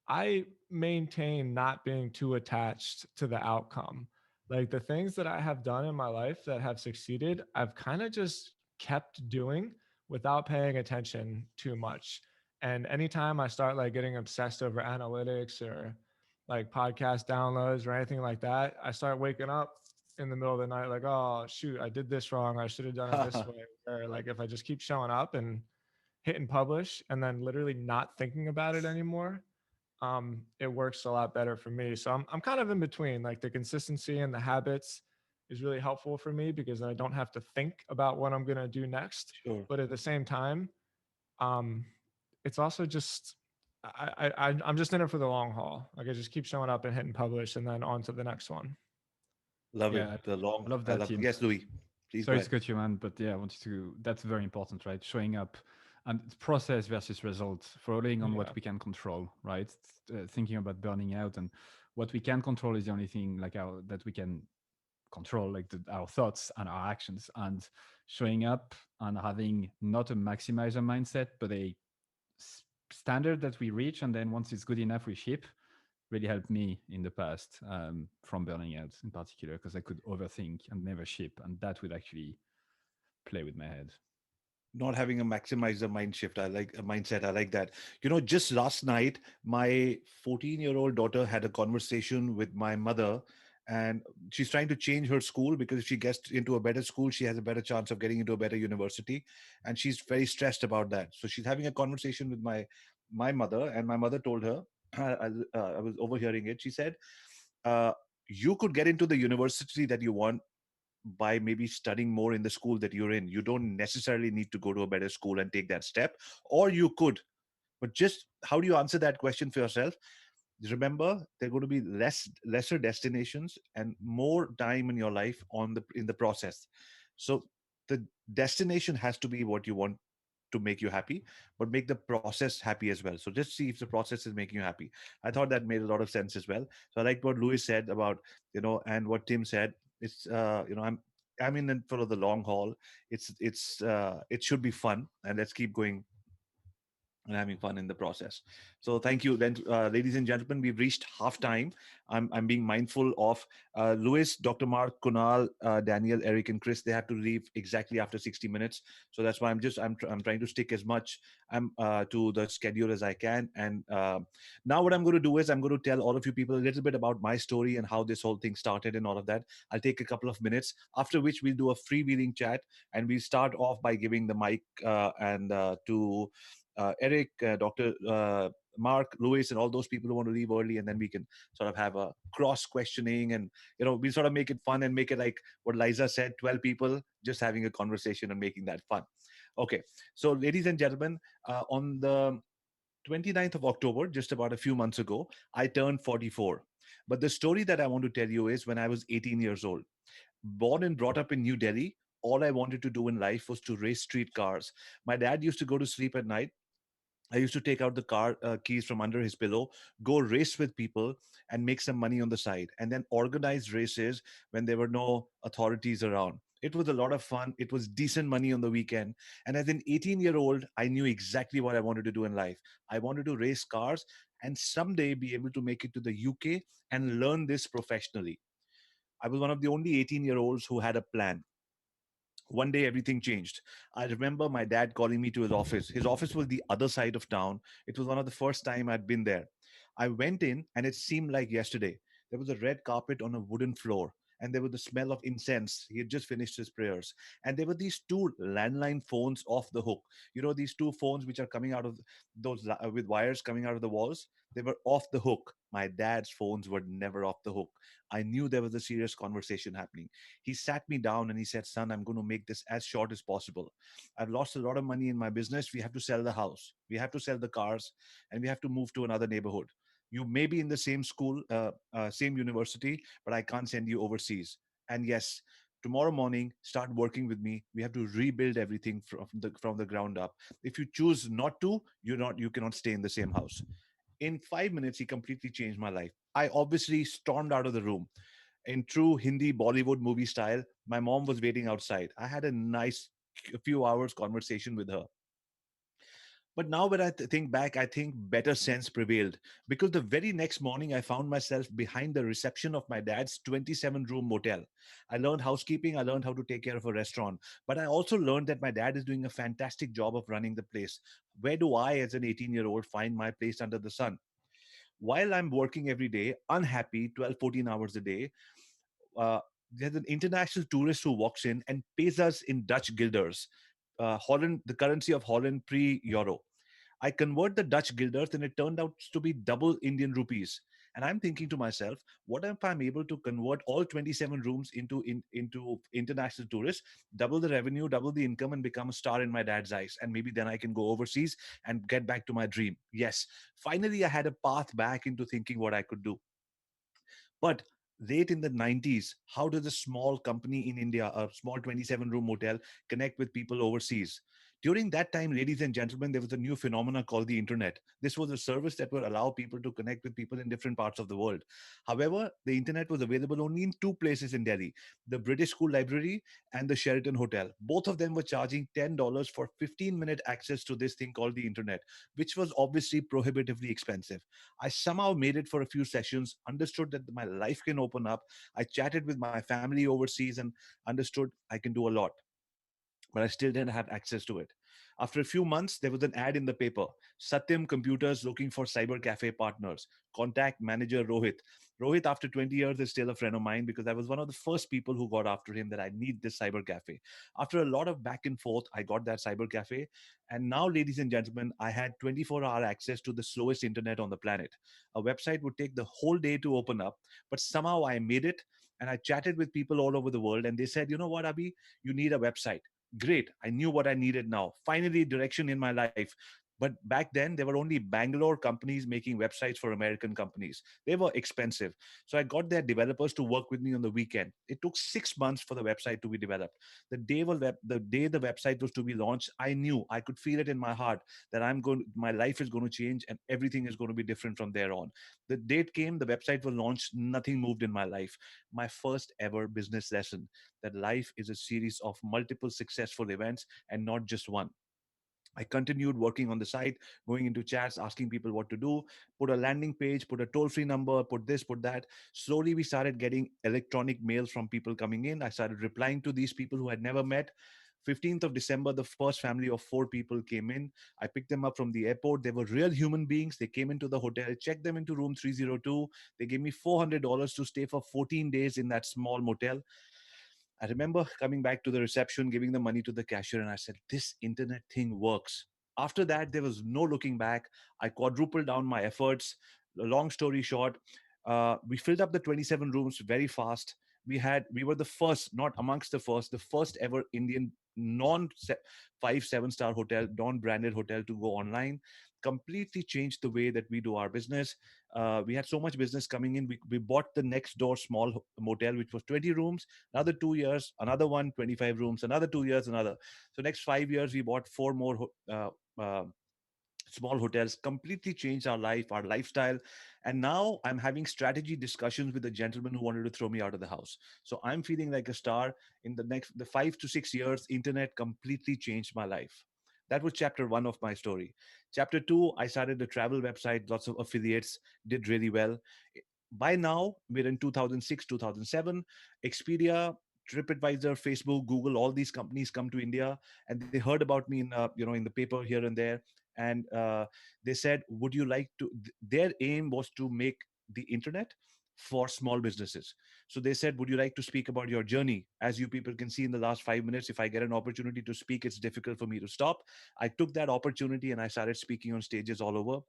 I maintain not being too attached to the outcome. Like the things that I have done in my life that have succeeded, I've kind of just kept doing without paying attention too much. And anytime I start like getting obsessed over analytics or like podcast downloads or anything like that, I start waking up in the middle of the night like, oh shoot, I did this wrong. I should have done it this way. Or like if I just keep showing up and hitting publish and then literally not thinking about it anymore, it works a lot better for me. So I'm kind of in between. Like the consistency and the habits is really helpful for me because I don't have to think about what I'm gonna do next. Sure. But at the same time, it's also just I'm just in it for the long haul. Like I just keep showing up and hitting publish and then on to the next one. Love Yeah, it. I love that, Tim. Yes, Louis. Please. Sorry to cut you, man, but yeah, I wanted to. That's very important, right? Showing up and it's process versus result, following on what we can control, right? Thinking about burning out, and what we can control is the only thing like that we can control, like our thoughts and our actions. And showing up and having not a maximizer mindset, but a standard that we reach, and then once it's good enough, we ship. Really helped me in the past from burning out in particular, because I could overthink and never ship, and that would actually play with my head. Not having a maximizer mind shift. I like a mindset. I like that. Just last night, my 14-year-old daughter had a conversation with my mother, and she's trying to change her school because if she gets into a better school, she has a better chance of getting into a better university, and she's very stressed about that. So she's having a conversation with my mother, and my mother told her, I was overhearing it. She said, uh, "You could get into the university that you want by maybe studying more in the school that you're in. You don't necessarily need to go to a better school and take that step, or you could. But just how do you answer that question for yourself? Remember, there are going to be lesser destinations and more time in your life in the process. So the destination has to be what you want to make you happy, but make the process happy as well. So just see if the process is making you happy. I thought that made a lot of sense as well. So I like what Louis said about, and what Tim said. It's I'm in it for the long haul. It should be fun, and let's keep going and having fun in the process. So thank you. Then, ladies and gentlemen, we've reached half time. I'm being mindful of Louis, Dr. Mark, Kunal, Daniel, Eric, and Chris. They have to leave exactly after 60 minutes. So that's why I'm trying to stick as much to the schedule as I can. And now what I'm going to do is I'm going to tell all of you people a little bit about my story and how this whole thing started and all of that. I'll take a couple of minutes, after which we'll do a freewheeling chat, and we'll start off by giving the mic and to Eric, Dr. Mark, Louis, and all those people who want to leave early, and then we can sort of have a cross questioning, and we sort of make it fun and make it like what Liza said: 12 people just having a conversation and making that fun. Okay, so ladies and gentlemen, on the 29th of October, just about a few months ago, I turned 44. But the story that I want to tell you is when I was 18 years old, born and brought up in New Delhi. All I wanted to do in life was to race street cars. My dad used to go to sleep at night. I used to take out the car keys from under his pillow, go race with people, and make some money on the side, and then organize races when there were no authorities around. It was a lot of fun. It was decent money on the weekend. And as an 18-year-old, I knew exactly what I wanted to do in life. I wanted to race cars and someday be able to make it to the UK and learn this professionally. I was one of the only 18-year-olds who had a plan. One day everything changed. I remember my dad calling me to his office. His office was the other side of town. It was one of the first time I'd been there. I went in and it seemed like yesterday. There was a red carpet on a wooden floor, and there was the smell of incense. He had just finished his prayers, and there were these two landline phones off the hook. These two phones which are coming out of with wires coming out of the walls. They were off the hook. My dad's phones were never off the hook. I knew there was a serious conversation happening. He sat me down and he said, "Son, I'm going to make this as short as possible. I've lost a lot of money in my business. We have to sell the house. We have to sell the cars, and we have to move to another neighborhood. You may be in the same school, same university, but I can't send you overseas. And yes, tomorrow morning, start working with me. We have to rebuild everything from the ground up. If you choose not to, you cannot stay in the same house." In 5 minutes, he completely changed my life. I obviously stormed out of the room. In true Hindi Bollywood movie style, my mom was waiting outside. I had a nice few hours conversation with her. But now, when I think back, I think better sense prevailed, because the very next morning, I found myself behind the reception of my dad's 27-room motel. I learned housekeeping, I learned how to take care of a restaurant, but I also learned that my dad is doing a fantastic job of running the place. Where do I, as an 18-year-old, find my place under the sun? While I'm working every day, unhappy, 12, 14 hours a day, uh, there's an international tourist who walks in and pays us in Dutch guilders, Holland, the currency of Holland pre-euro. I convert the Dutch guilders, and it turned out to be double Indian rupees. And I'm thinking to myself, what if I'm able to convert all 27 rooms into international tourists, double the revenue, double the income, and become a star in my dad's eyes? And maybe then I can go overseas and get back to my dream. Yes, finally, I had a path back into thinking what I could do. But late in the 90s, how does a small company in India, a small 27-room motel, connect with people overseas? During that time, ladies and gentlemen, there was a new phenomena called the internet. This was a service that would allow people to connect with people in different parts of the world. However, the internet was available only in two places in Delhi: the British School Library and the Sheraton Hotel. Both of them were charging $10 for 15-minute access to this thing called the internet, which was obviously prohibitively expensive. I somehow made it for a few sessions, understood that my life can open up. I chatted with my family overseas and understood I can do a lot, but I still didn't have access to it. After a few months, there was an ad in the paper. Satyam Computers looking for cyber cafe partners. Contact manager Rohit. Rohit, after 20 years, is still a friend of mine because I was one of the first people who got after him that I need this cyber cafe. After a lot of back and forth, I got that cyber cafe. And now, ladies and gentlemen, I had 24-hour access to the slowest internet on the planet. A website would take the whole day to open up, but somehow I made it. And I chatted with people all over the world, and they said, you know what, Abhi, you need a website. Great. I knew what I needed now. Finally, direction in my life. But back then, there were only Bangalore companies making websites for American companies. They were expensive. So I got their developers to work with me on the weekend. It took 6 months for the website to be developed. The day the website was to be launched, I knew, I could feel it in my heart that my life is going to change and everything is going to be different from there on. The date came, the website was launched, nothing moved in my life. My first ever business lesson that life is a series of multiple successful events and not just one. I continued working on the site, going into chats, asking people what to do, put a landing page, put a toll free number, put this, put that. Slowly, we started getting electronic mails from people coming in. I started replying to these people who I'd never met. 15th of December, the first family of 4 people came in. I picked them up from the airport. They were real human beings. They came into the hotel, checked them into room 302. They gave me $400 to stay for 14 days in that small motel. I remember coming back to the reception, giving the money to the cashier, and I said, this internet thing works. After that, there was no looking back. I quadrupled down my efforts. Long story short, we filled up the 27 rooms very fast. We were the first, not amongst the first ever Indian non 5 7 star hotel, non branded hotel to go online. Completely changed the way that we do our business. We had so much business coming in. We bought the next door small motel, which was 20 rooms. Another 2 years, another one, 25 rooms. Another 2 years, another. So next 5 years, we bought 4 more small hotels. Completely changed our life, our lifestyle. And now I'm having strategy discussions with the gentleman who wanted to throw me out of the house. So I'm feeling like a star. In the 5 to 6 years, internet completely changed my life. That was chapter 1 of my story. Chapter 2, I started a travel website, lots of affiliates, did really well. By now, we're in 2006, 2007. Expedia, TripAdvisor, Facebook, Google, all these companies come to India, and they heard about me in the paper here and there, and they said, "Would you like to?" Their aim was to make the internet for small businesses. So they said, "Would you like to speak about your journey?" As you people can see in the last 5 minutes, if I get an opportunity to speak, it's difficult for me to stop. I took that opportunity and I started speaking on stages all over.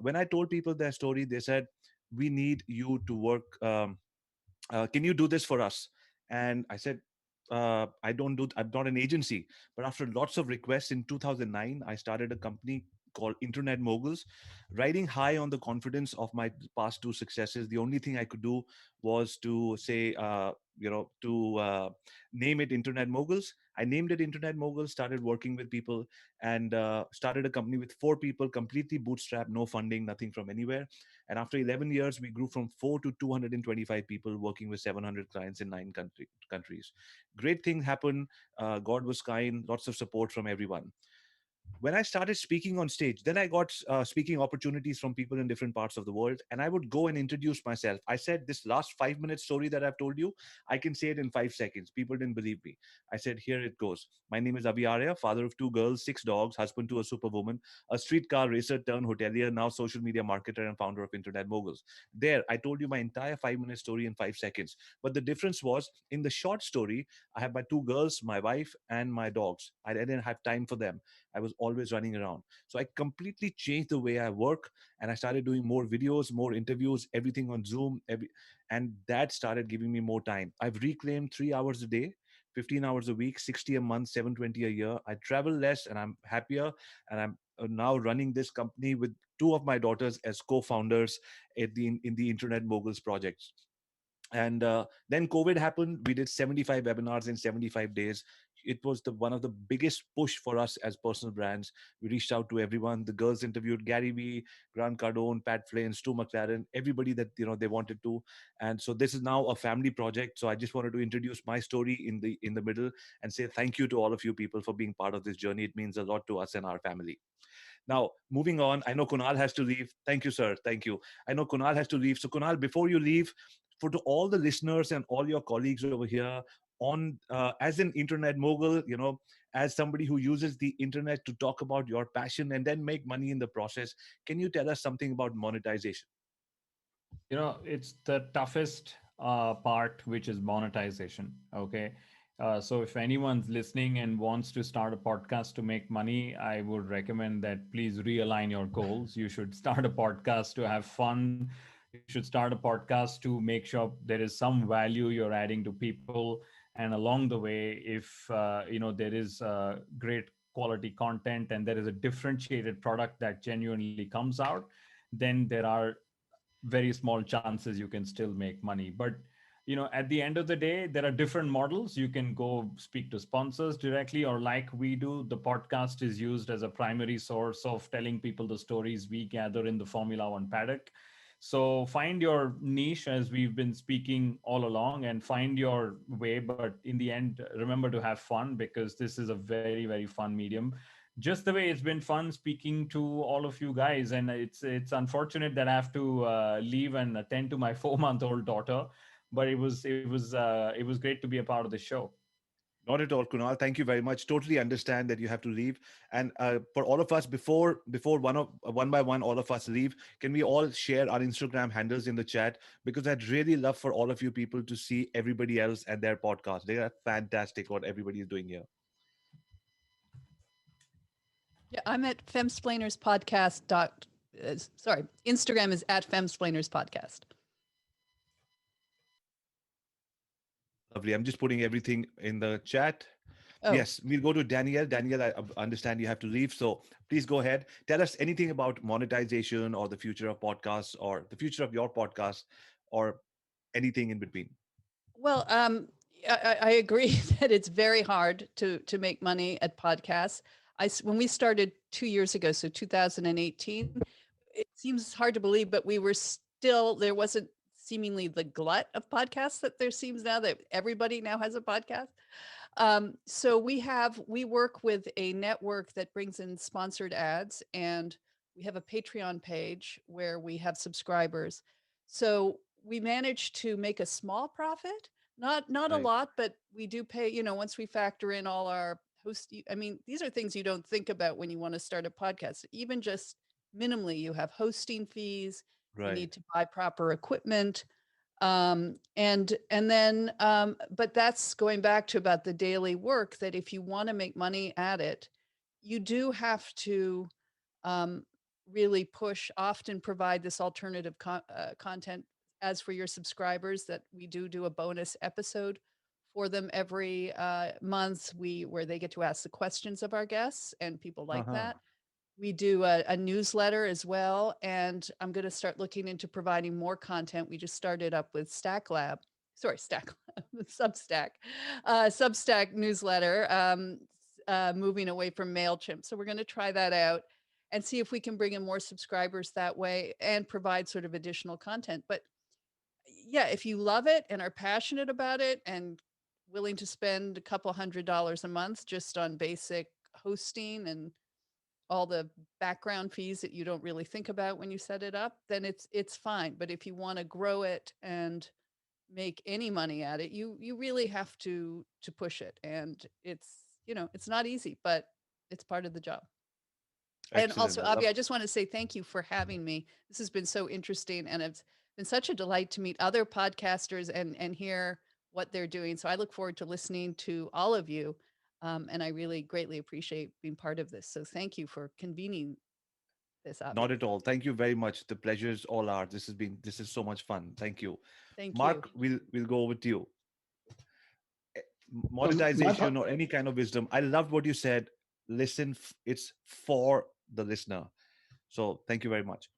When I told people their story, they said, "We need you to work. Can you do this for us?" And I said, I'm not an agency. But after lots of requests in 2009, I started a company called Internet Moguls. Riding high on the confidence of my past 2 successes, the only thing I could do was to say, name it Internet Moguls. I named it Internet Moguls, started working with people, and started a company with 4 people, completely bootstrapped, no funding, nothing from anywhere. And after 11 years, we grew from 4 to 225 people, working with 700 clients in 9 countries. Great thing happened. God was kind, lots of support from everyone. When I started speaking on stage, then I got speaking opportunities from people in different parts of the world. And I would go and introduce myself. I said, this last 5 minute story that I've told you, I can say it in 5 seconds. People didn't believe me. I said, here it goes. My name is Avi Arya, father of 2 girls, 6 dogs, husband to a superwoman, a streetcar racer turned hotelier, now social media marketer and founder of Internet Moguls. There, I told you my entire 5 minute story in 5 seconds. But the difference was, in the short story, I have my 2 girls, my wife, and my dogs. I didn't have time for them. I was always running around. So I completely changed the way I work, and I started doing more videos, more interviews, everything on Zoom, and that started giving me more time. I've reclaimed 3 hours a day, 15 hours a week, 60 a month, 720 a year. I travel less and I'm happier, and I'm now running this company with 2 of my daughters as co-founders in the Internet Moguls project. And then COVID happened. We did 75 webinars in 75 days. It was one of the biggest push for us as personal brands. We reached out to everyone. The girls interviewed Gary Vee, Grant Cardone, Pat Flynn, Stu McLaren, everybody that they wanted to. And so this is now a family project. So I just wanted to introduce my story in the middle and say thank you to all of you people for being part of this journey. It means a lot to us and our family. Now, moving on, I know Kunal has to leave. Thank you, sir. Thank you. I know Kunal has to leave. So Kunal, before you leave, to all the listeners and all your colleagues over here, on as an internet mogul, as somebody who uses the internet to talk about your passion and then make money in the process. Can you tell us something about monetization? It's the toughest part, which is monetization. Okay. So if anyone's listening and wants to start a podcast to make money, I would recommend that please realign your goals. You should start a podcast to have fun. You should start a podcast to make sure there is some value you're adding to people. And along the way, if there is great quality content and there is a differentiated product that genuinely comes out, then there are very small chances you can still make money. But at the end of the day, there are different models. You can go speak to sponsors directly, or like we do, the podcast is used as a primary source of telling people the stories we gather in the Formula One paddock. So find your niche, as we've been speaking all along, and find your way. But in the end, remember to have fun, because this is a very, very fun medium. Just the way it's been fun speaking to all of you guys. And it's unfortunate that I have to leave and attend to my 4-month-old daughter, but it was great to be a part of the show. Not at all, Kunal. Thank you very much. Totally understand that you have to leave. And for all of us, before one by one, all of us leave, can we all share our Instagram handles in the chat? Because I'd really love for all of you people to see everybody else and their podcast. They are fantastic what everybody is doing here. Yeah, I'm at Femsplainers Podcast. Instagram is at Femsplainers Podcast. Lovely. I'm just putting everything in the chat. Oh. Yes, we'll go to Danielle. Danielle, I understand you have to leave. So please go ahead. Tell us anything about monetization or the future of podcasts or the future of your podcast or anything in between. Well, I agree that it's very hard to make money at podcasts. When we started 2 years ago, so 2018, it seems hard to believe, but there wasn't seemingly the glut of podcasts that there seems now, that everybody now has a podcast. So we work with a network that brings in sponsored ads, and we have a Patreon page where we have subscribers. So we managed to make a small profit, not right. A lot, but we do pay, once we factor in all our these are things you don't think about when you want to start a podcast. Even just minimally, you have hosting fees, right. You need to buy proper equipment. And then, but that's going back to about the daily work, that if you want to make money at it, you do have to really push, often provide this alternative content. As for your subscribers, that we do a bonus episode for them every month, where they get to ask the questions of our guests, and people like that. We do a newsletter as well, and I'm going to start looking into providing more content. We just started up with Substack newsletter, moving away from MailChimp. So we're going to try that out and see if we can bring in more subscribers that way and provide sort of additional content. But yeah, if you love it and are passionate about it and willing to spend a couple $100 a month just on basic hosting and all the background fees that you don't really think about when you set it up, then it's fine. But if you want to grow it and make any money at it, you really have to push it. And it's not easy, but it's part of the job. Excellent. And also, Avi, I just want to say thank you for having me. This has been so interesting, and it's been such a delight to meet other podcasters and hear what they're doing. So I look forward to listening to all of you. And I really greatly appreciate being part of this. So thank you for convening this, Avi. Not at all. Thank you very much. The pleasure is all ours. This is so much fun. Thank you. Thank Mark, you. We'll go over to you. Monetization or any kind of wisdom. I loved what you said. Listen, it's for the listener. So thank you very much.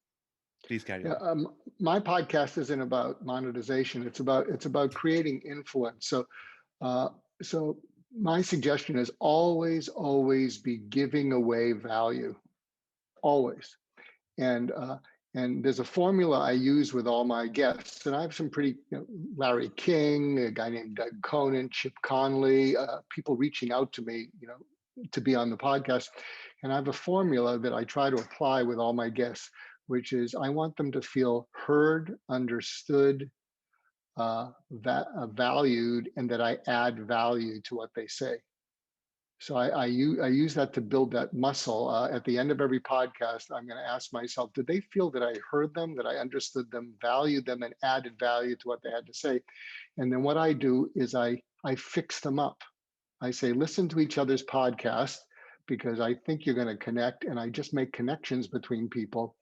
Please carry on. My podcast isn't about monetization. It's about creating influence. So my suggestion is always be giving away value, always. And there's a formula I use with all my guests, and I have some pretty, Larry King, a guy named Doug Conan, Chip Conley, people reaching out to me, to be on the podcast. And I have a formula that I try to apply with all my guests, which is I want them to feel heard, understood, valued and that I add value to what they say. So I use that to build that muscle. At the end of every podcast, I'm going to ask myself, did they feel that I heard them, that I understood them, valued them, and added value to what they had to say? And then what I do is I fix them up. I say, listen to each other's podcast because I think you're going to connect. And I just make connections between people.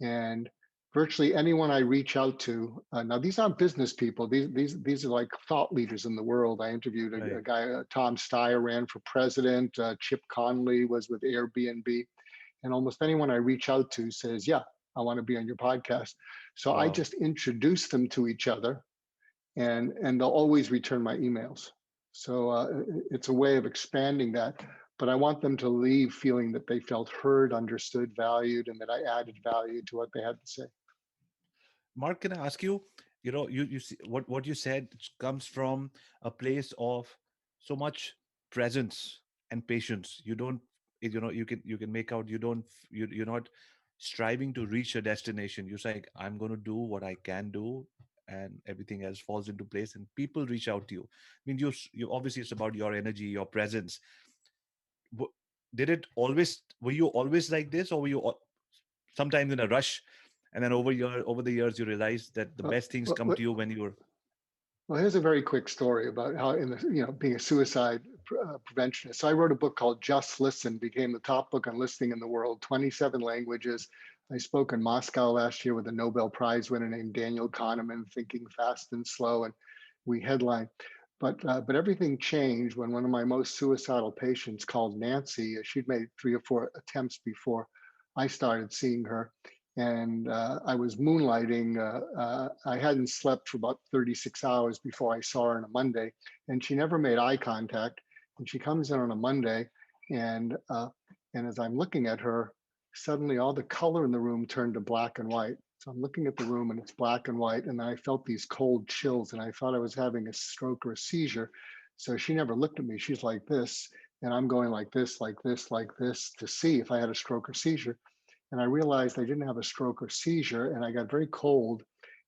And virtually anyone I reach out to, now these aren't business people. These are like thought leaders in the world. I interviewed a guy, Tom Steyer ran for president. Chip Conley was with Airbnb. And almost anyone I reach out to says, yeah, I want to be on your podcast. So I just introduce them to each other, and they'll always return my emails. So it's a way of expanding that. But I want them to leave feeling that they felt heard, understood, valued, and that I added value to what they had to say. Mark, can I ask you, you see what you said comes from a place of so much presence and patience. You don't, you can make out you're not striving to reach a destination. You're saying, I'm going to do what I can do, and everything else falls into place and people reach out to you. I mean, you obviously, it's about your energy, your presence. Were you always like this, or were you sometimes in a rush, and then over the years you realize that the best things come to you when you're... Well, here's a very quick story about how, being a suicide preventionist. So I wrote a book called Just Listen, became the top book on listening in the world, 27 languages. I spoke in Moscow last year with a Nobel Prize winner named Daniel Kahneman, Thinking Fast and Slow, and we headlined. But everything changed when one of my most suicidal patients called Nancy. She'd made 3 or 4 attempts before I started seeing her. And I was moonlighting. I hadn't slept for about 36 hours before I saw her on a Monday, and she never made eye contact. And she comes in on a Monday, and as I'm looking at her, suddenly all the color in the room turned to black and white. So I'm looking at the room and it's black and white, and I felt these cold chills, and I thought I was having a stroke or a seizure. So she never looked at me. She's like this, and I'm going like this, like this, like this, to see if I had a stroke or seizure. And I realized I didn't have a stroke or seizure, and I got very cold.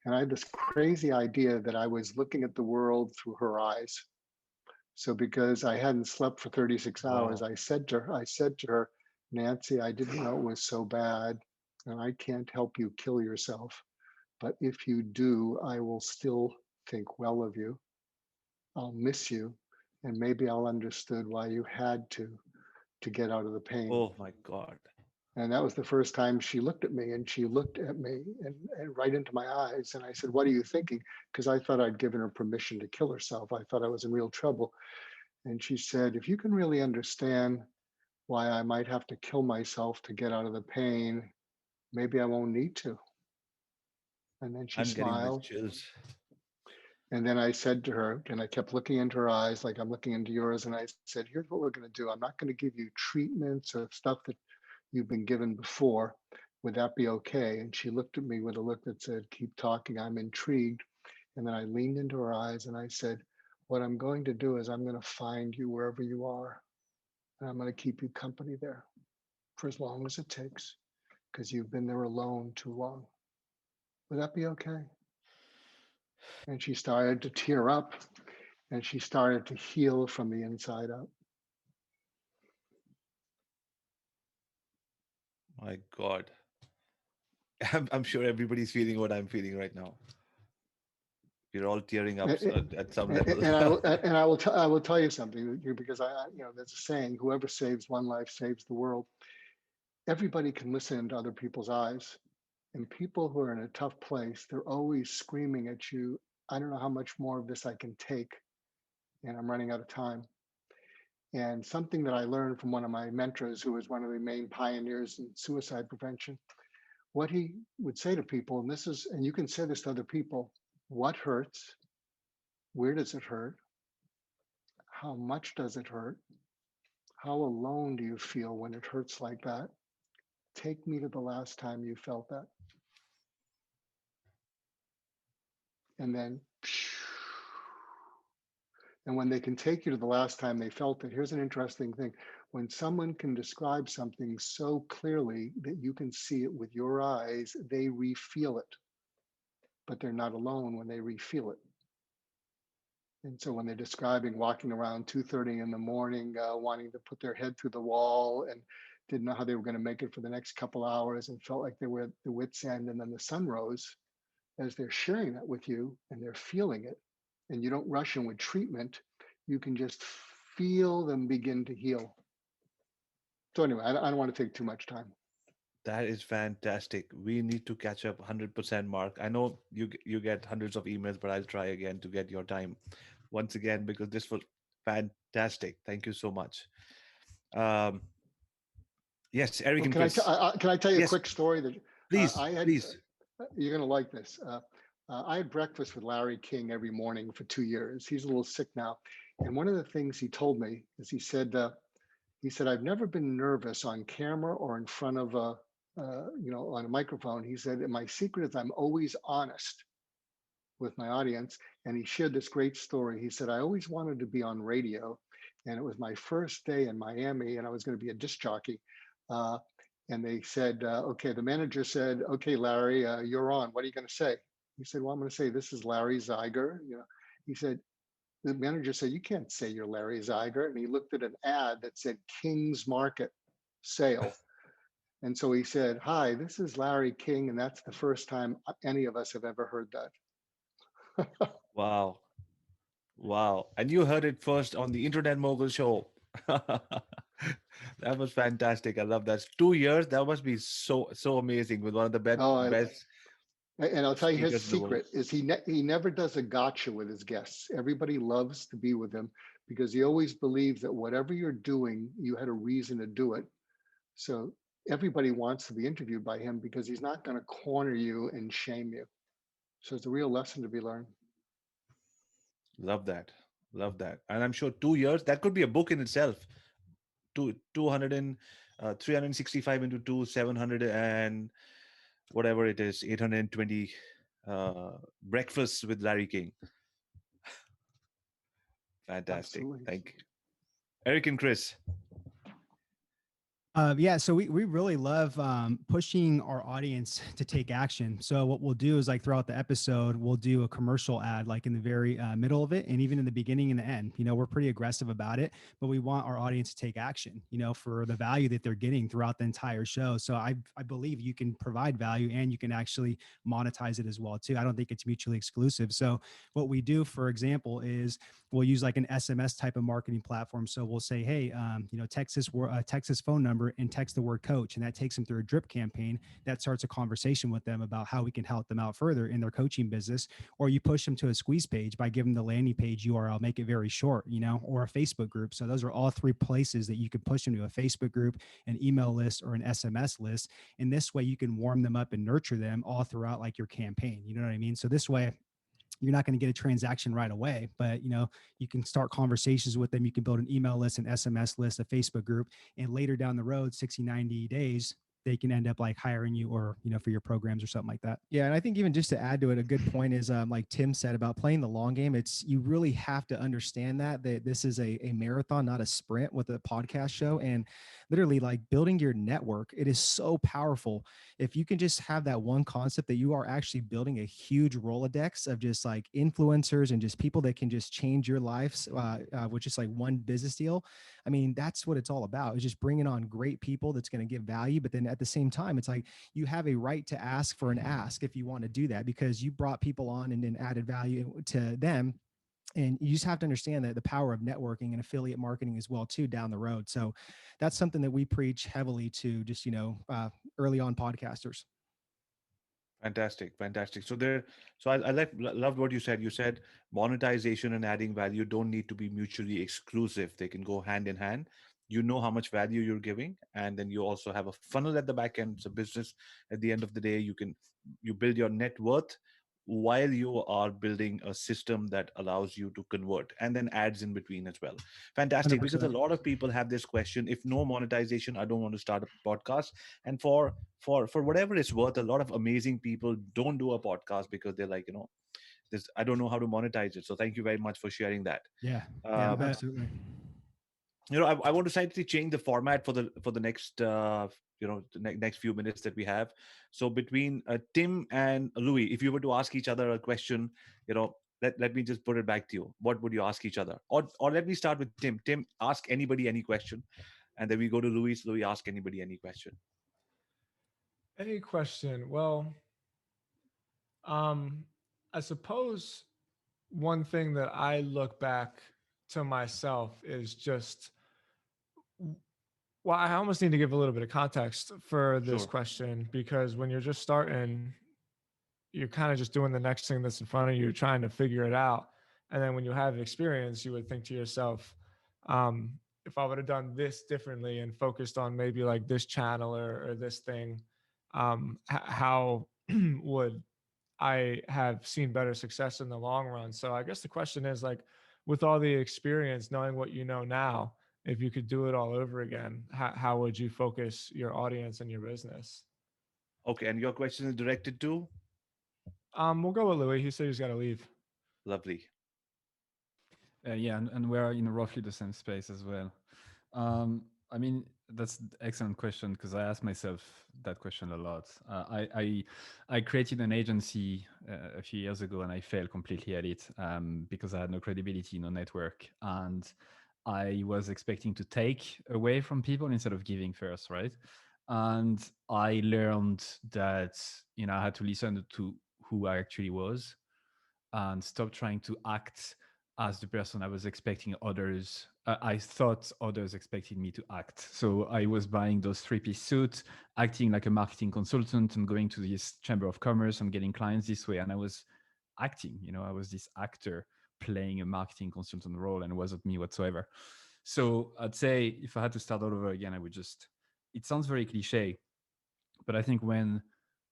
And I had this crazy idea that I was looking at the world through her eyes. So because I hadn't slept for 36 hours, I said to her, Nancy, I didn't know it was so bad, and I can't help you kill yourself. But if you do, I will still think well of you. I'll miss you, and maybe I'll understood why you had to get out of the pain. Oh my God. And that was the first time she looked at me, and she looked at me and right into my eyes. And I said, what are you thinking? Because I thought I'd given her permission to kill herself. I thought I was in real trouble. And she said, if you can really understand why I might have to kill myself to get out of the pain, maybe I won't need to. And then she smiled. Getting these chills. And then I said to her, and I kept looking into her eyes like I'm looking into yours. And I said, here's what we're going to do. I'm not going to give you treatments or stuff that you've been given before. Would that be okay? And she looked at me with a look that said, keep talking, I'm intrigued. And then I leaned into her eyes and I said, what I'm going to do is I'm going to find you wherever you are. And I'm going to keep you company there for as long as it takes, because you've been there alone too long. Would that be okay? And she started to tear up, and she started to heal from the inside out. My God. I'm sure everybody's feeling what I'm feeling right now. We're all tearing up at some level. And I will tell you something, because there's a saying, whoever saves one life saves the world. Everybody can listen into other people's eyes, and people who are in a tough place, they're always screaming at you, I don't know how much more of this I can take, and I'm running out of time. And something that I learned from one of my mentors, who was one of the main pioneers in suicide prevention, what he would say to people, and you can say this to other people, what hurts? Where does it hurt? How much does it hurt? How alone do you feel when it hurts like that? Take me to the last time you felt that. And then, and when they can take you to the last time they felt it, here's an interesting thing. When someone can describe something so clearly that you can see it with your eyes, they re-feel it. But they're not alone when they re-feel it. And so when they're describing walking around 2:30 in the morning, wanting to put their head through the wall and didn't know how they were going to make it for the next couple hours and felt like they were at the wit's end, and then the sun rose, as they're sharing that with you and they're feeling it, and you don't rush in with treatment, you can just feel them begin to heal. So anyway, I don't want to take too much time. That is fantastic. We need to catch up 100%, Mark. I know you get hundreds of emails, but I'll try again to get your time once again because this was fantastic. Thank you so much. Yes, Eric and Chris. Can I tell you Yes. a quick story that Please, I had? please. You're going to like this. I had breakfast with Larry King every morning for 2 years. He's a little sick now, and one of the things he told me is he said, I've never been nervous on camera or in front of on a microphone. He said, and my secret is I'm always honest with my audience. And he shared this great story. He said, I always wanted to be on radio. And it was my first day in Miami, and I was going to be a disc jockey. And they said, okay, the manager said, okay, Larry, you're on. What are you going to say? He said, well, I'm going to say, this is Larry Zeiger. He said, the manager said, you can't say you're Larry Zeiger. And he looked at an ad that said King's Market sale. And so he said, hi, this is Larry King. And that's the first time any of us have ever heard that. Wow. Wow. And you heard it first on the Internet Mogul Show. That was fantastic. I love that. 2 years. That must be so amazing with one of the best. And I'll tell you his speakers in the world. secret is he never does a gotcha with his guests. Everybody loves to be with him because he always believes that whatever you're doing, you had a reason to do it. So everybody wants to be interviewed by him because he's not going to corner you and shame you. So it's a real lesson to be learned. Love that. Love that. And I'm sure 2 years, that could be a book in itself. 365 into 2, 700 and whatever it is, 820 breakfasts with Larry King. Fantastic. Absolutely. Thank you. Eric and Chris. Yeah, so we really love pushing our audience to take action. So what we'll do is like throughout the episode, we'll do a commercial ad like in the very middle of it and even in the beginning and the end. We're pretty aggressive about it, but we want our audience to take action, for the value that they're getting throughout the entire show. So I believe you can provide value and you can actually monetize it as well too. I don't think it's mutually exclusive. So what we do, for example, is we'll use like an SMS type of marketing platform. So we'll say, hey, text this phone number and text the word coach. And that takes them through a drip campaign that starts a conversation with them about how we can help them out further in their coaching business. Or you push them to a squeeze page by giving them the landing page URL, make it very short, or a Facebook group. So those are all three places that you could push them to: a Facebook group, an email list, or an SMS list. And this way you can warm them up and nurture them all throughout like your campaign. You know what I mean? So this way, you're not going to get a transaction right away, but you can start conversations with them. You can build an email list, an SMS list, a Facebook group, and later down the road, 60, 90 days, they can end up like hiring you or, for your programs or something like that. Yeah. And I think even just to add to it, a good point is like Tim said about playing the long game. You really have to understand that this is a marathon, not a sprint with a podcast show. And literally like building your network, it is so powerful. If you can just have that one concept that you are actually building a huge Rolodex of just like influencers and just people that can just change your lives, with just like one business deal. I mean, that's what it's all about. It's just bringing on great people that's going to give value. But then at the same time, it's like you have a right to ask for an ask if you want to do that because you brought people on and then added value to them. And you just have to understand that the power of networking and affiliate marketing as well too down the road. So that's something that we preach heavily to just, early on podcasters. Fantastic. So I loved what you said. You said monetization and adding value don't need to be mutually exclusive. They can go hand in hand. You know how much value you're giving, and then you also have a funnel at the back end. It's a business. At the end of the day, you build your net worth while you are building a system that allows you to convert, and then ads in between as well. Fantastic. 100%. Because a lot of people have this question: if no monetization, I don't want to start a podcast. And for whatever it's worth, a lot of amazing people don't do a podcast because they're like, I don't know how to monetize it. So thank you very much for sharing that. Yeah, absolutely. I want to slightly change the format for the next next few minutes that we have. So between Tim and Louis, if you were to ask each other a question, let me just put it back to you. What would you ask each other? Or let me start with Tim. Tim, ask anybody any question, and then we go to Louis. Louis, ask anybody any question. Any question? Well, I suppose one thing that I look back to myself is just, well, I almost need to give a little bit of context for this Sure. question, because when you're just starting, you're kind of just doing the next thing that's in front of you, trying to figure it out. And then when you have experience, you would think to yourself, if I would have done this differently and focused on maybe like this channel or this thing, how would I have seen better success in the long run? So I guess the question is, like, with all the experience, knowing what you know now, if you could do it all over again, how would you focus your audience and your business? Okay, and your question is directed to? We'll go with Louis. He said he's got to leave. Lovely. Yeah, and we're in roughly the same space as well. I mean, that's an excellent question, because I ask myself that question a lot. I created an agency a few years ago, and I failed completely at it because I had no credibility, no network, and I was expecting to take away from people instead of giving first, right? And I learned that, I had to listen to who I actually was and stop trying to act as the person I was expecting others. I thought others expected me to act. So I was buying those 3-piece suits, acting like a marketing consultant, and going to this chamber of commerce and getting clients this way. And I was acting, I was this actor playing a marketing consultant role, and it wasn't me whatsoever. So I'd say if I had to start all over again, I would just, it sounds very cliche, but I think when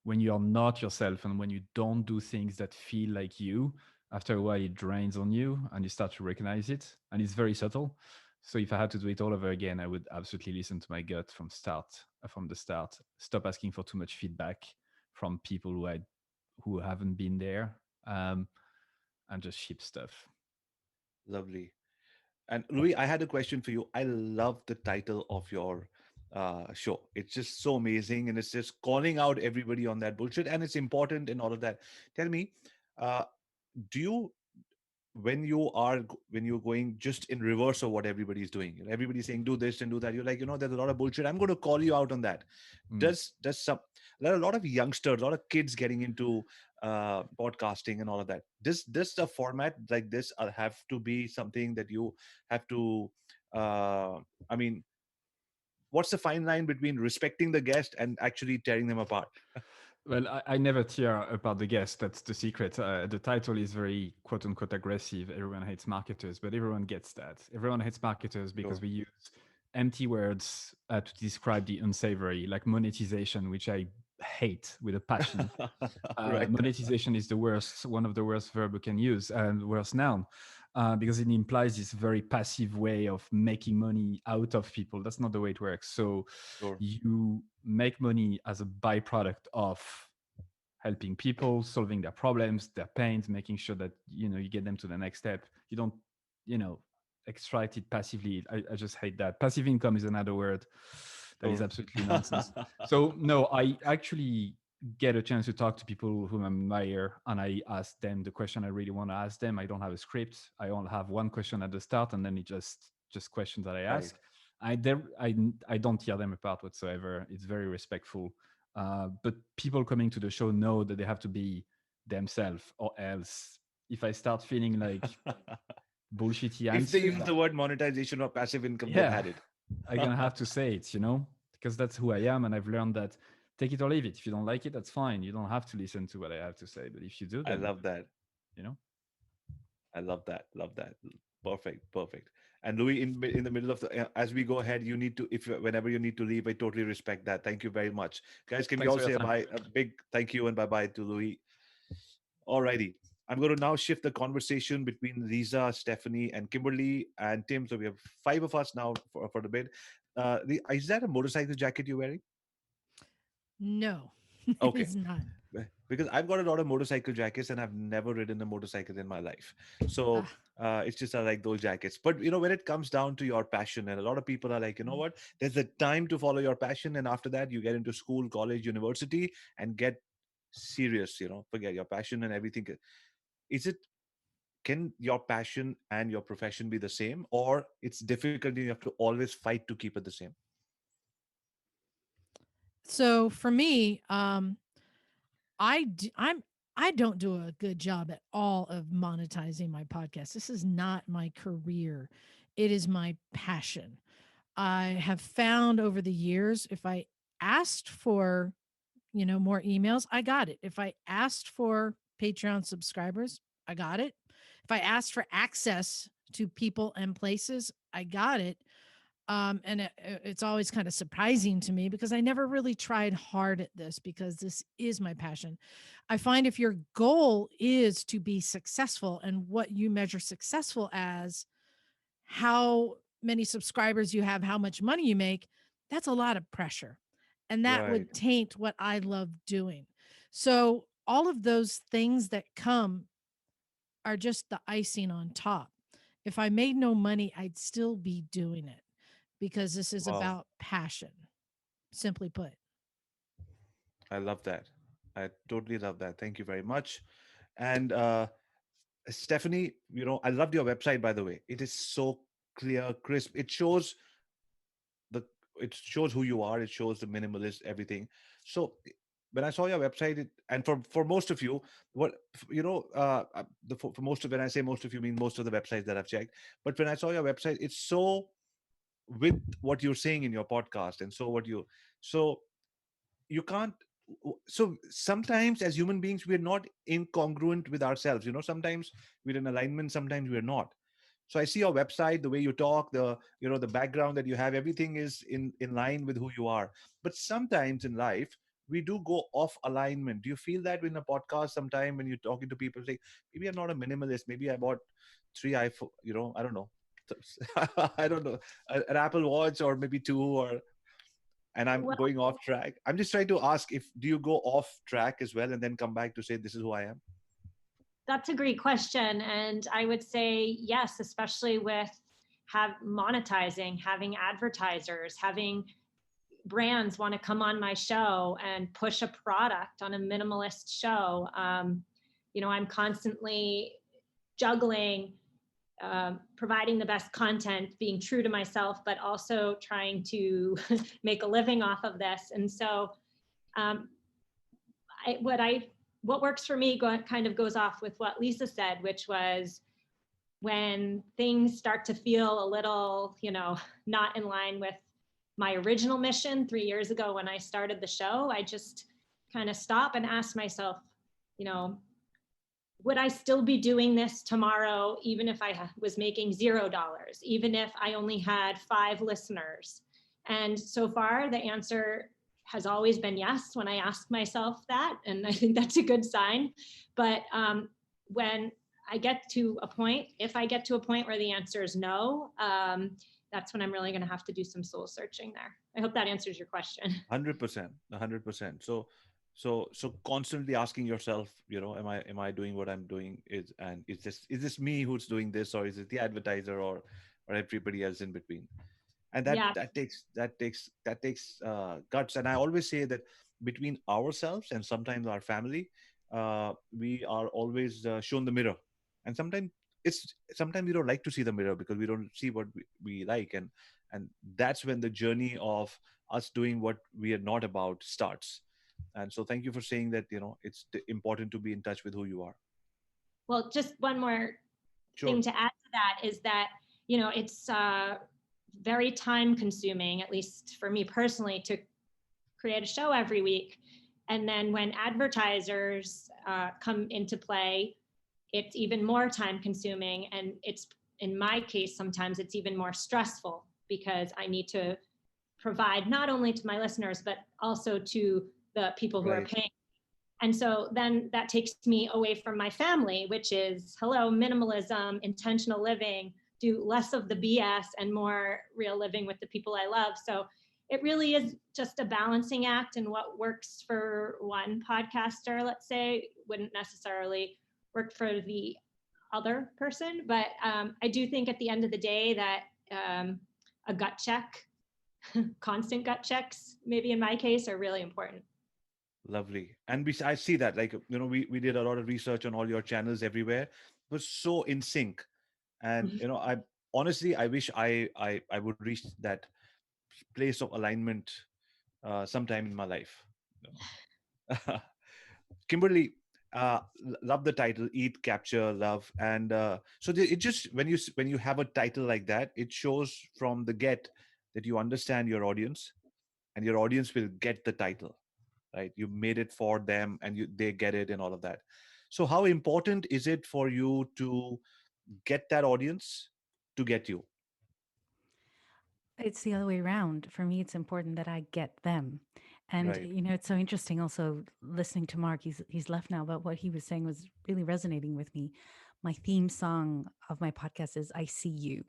you're not yourself and when you don't do things that feel like you, after a while it drains on you and you start to recognize it, and it's very subtle. So if I had to do it all over again, I would absolutely listen to my gut from the start. Stop asking for too much feedback from people who haven't been there, and just ship stuff. Lovely. And Louis, I had a question for you. I love the title of your show. It's just so amazing, and it's just calling out everybody on that bullshit, and it's important and all of that. Tell me, do you, when you're going just in reverse of what everybody's doing, everybody's saying do this and do that, you're like, there's a lot of bullshit, I'm going to call you out on that. Does some, there are a lot of youngsters, a lot of kids getting into podcasting and all of that. Does a format like this have to be something that you have to I mean, what's the fine line between respecting the guest and actually tearing them apart? Well, I never tear apart the guest. That's the secret. The title is very quote unquote aggressive. Everyone hates marketers, but everyone gets that. Everyone hates marketers because we use empty words to describe the unsavory, like monetization, which I hate with a passion. Right. Monetization is the worst, one of the worst verb we can use, and worst noun, because it implies this very passive way of making money out of people. That's not the way it works. So you make money as a byproduct of helping people, solving their problems, their pains, making sure that you get them to the next step. You don't extract it passively. I just hate that. Passive income is another word that is absolutely nonsense. So no, I actually get a chance to talk to people whom I admire, and I ask them the question I really want to ask them. I don't have a script. I only have one question at the start, and then it just questions that I ask. I don't tear them apart whatsoever. It's very respectful. But people coming to the show know that they have to be themselves, or else if I start feeling like bullshitty if they answers, use the word monetization or passive income, they've had it. I'm gonna have to say it, because that's who I am, and I've learned that take it or leave it. If you don't like it, that's fine. You don't have to listen to what I have to say. But if you do, then, I love that. I love that. Perfect. And Louis, in the middle of the, as we go ahead, you need to, whenever you need to leave, I totally respect that. Thank you very much, guys. Can we all say a big thank you and bye bye to Louis? Alrighty, I'm going to now shift the conversation between Lisa, Stephanie, and Kimberly and Tim. So we have 5 of us now for the bid. Is that a motorcycle jacket you're wearing? No, okay. It's not. Because I've got a lot of motorcycle jackets and I've never ridden a motorcycle in my life. So it's just I like those jackets. But, when it comes down to your passion, and a lot of people are like, what? There's a time to follow your passion. And after that, you get into school, college, university, and get serious, forget your passion and everything. Is it can your passion and your profession be the same, or it's difficult and you have to always fight to keep it the same? So for me, I don't do a good job at all of monetizing my podcast. This is not my career. It is my passion. I have found over the years, if I asked for, more emails, I got it. If I asked for Patreon subscribers, I got it. If I asked for access to people and places, I got it. And it's always kind of surprising to me because I never really tried hard at this because this is my passion. I find if your goal is to be successful and what you measure successful as, how many subscribers you have, how much money you make, that's a lot of pressure. And that Right. would taint what I love doing. So all of those things that come are just the icing on top. If I made no money, I'd still be doing it because this is Wow. about passion, simply put. I love that. I totally love that. Thank you very much. And Stephanie, I loved your website, by the way. It is so clear, crisp. It shows who you are. It shows the minimalist, everything. So when I saw your website, and for most of you, for most of, when I say most of you, mean most of the websites that I've checked. But when I saw your website, it's so with what you're saying in your podcast, and so you can't. So sometimes as human beings, we're not incongruent with ourselves. Sometimes we're in alignment, sometimes we're not. So I see your website, the way you talk, the background that you have, everything is in line with who you are. But sometimes in life, we do go off alignment. Do you feel that in a podcast sometime when you're talking to people, say, maybe I'm not a minimalist, maybe I bought 3 iPhone, I don't know. I don't know, an Apple Watch or maybe 2, and I'm Well, going off track. I'm just trying to ask, if do you go off track as well and then come back to say, this is who I am? that's a great question. And I would say yes, especially with monetizing, having advertisers, having brands want to come on my show and push a product on a minimalist show. I'm constantly juggling providing the best content, being true to myself, but also trying to make a living off of this. And so what works for me kind of goes off with what Lisa said, which was when things start to feel a little, not in line with my original mission 3 years ago when I started the show, I just kind of stop and ask myself, would I still be doing this tomorrow, even if I was making $0, even if I only had 5 listeners? And so far, the answer has always been yes when I ask myself that. And I think that's a good sign. But when I get to a point, if I get to a point where the answer is no, that's when I'm really going to have to do some soul searching there. I hope that answers your question. 100%, 100%. So constantly asking yourself, am I doing what I'm doing? Is this me who's doing this, or is it the advertiser, or everybody else in between? And that takes guts. And I always say that between ourselves and sometimes our family, we are always shown the mirror, and sometimes we don't like to see the mirror because we don't see what we like, and that's when the journey of us doing what we are not about starts. And so thank you for saying that, it's important to be in touch with who you are. Well, just one more Sure. thing to add to that is that, it's very time consuming, at least for me personally, to create a show every week. And then when advertisers come into play, it's even more time consuming. And it's, in my case, sometimes it's even more stressful because I need to provide not only to my listeners, but also to the people who are paying. And so then that takes me away from my family, which is, hello, minimalism, intentional living, do less of the BS and more real living with the people I love. So it really is just a balancing act, and what works for one podcaster, let's say, wouldn't necessarily work for the other person. But I do think at the end of the day that a gut check, constant gut checks, maybe in my case, are really important. Lovely. And I see that, we did a lot of research on all your channels everywhere, was so in sync. And I honestly, I wish I would reach that place of alignment sometime in my life. Kimberly, love the title, Eat, Capture, Love. And so it just, when you have a title like that, it shows from the get that you understand your audience, and your audience will get the title, right? You made it for them, and they get it and all of that. So how important is it for you to get that audience to get you? It's the other way around. For me, it's important that I get them. And Right. it's so interesting also listening to Mark. He's left now, but what he was saying was really resonating with me. My theme song of my podcast is I See You.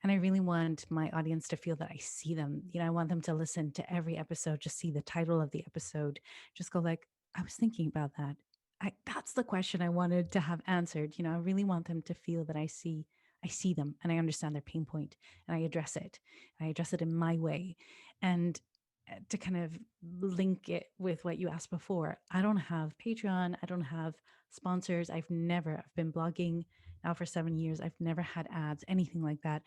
And I really want my audience to feel that I see them. I want them to listen to every episode, just see the title of the episode, just go like, I was thinking about that. That's the question I wanted to have answered. I really want them to feel that I see them and I understand their pain point and I address it. I address it in my way. And to kind of link it with what you asked before, I don't have Patreon. I don't have sponsors. I've been blogging now for 7 years. I've never had ads, anything like that,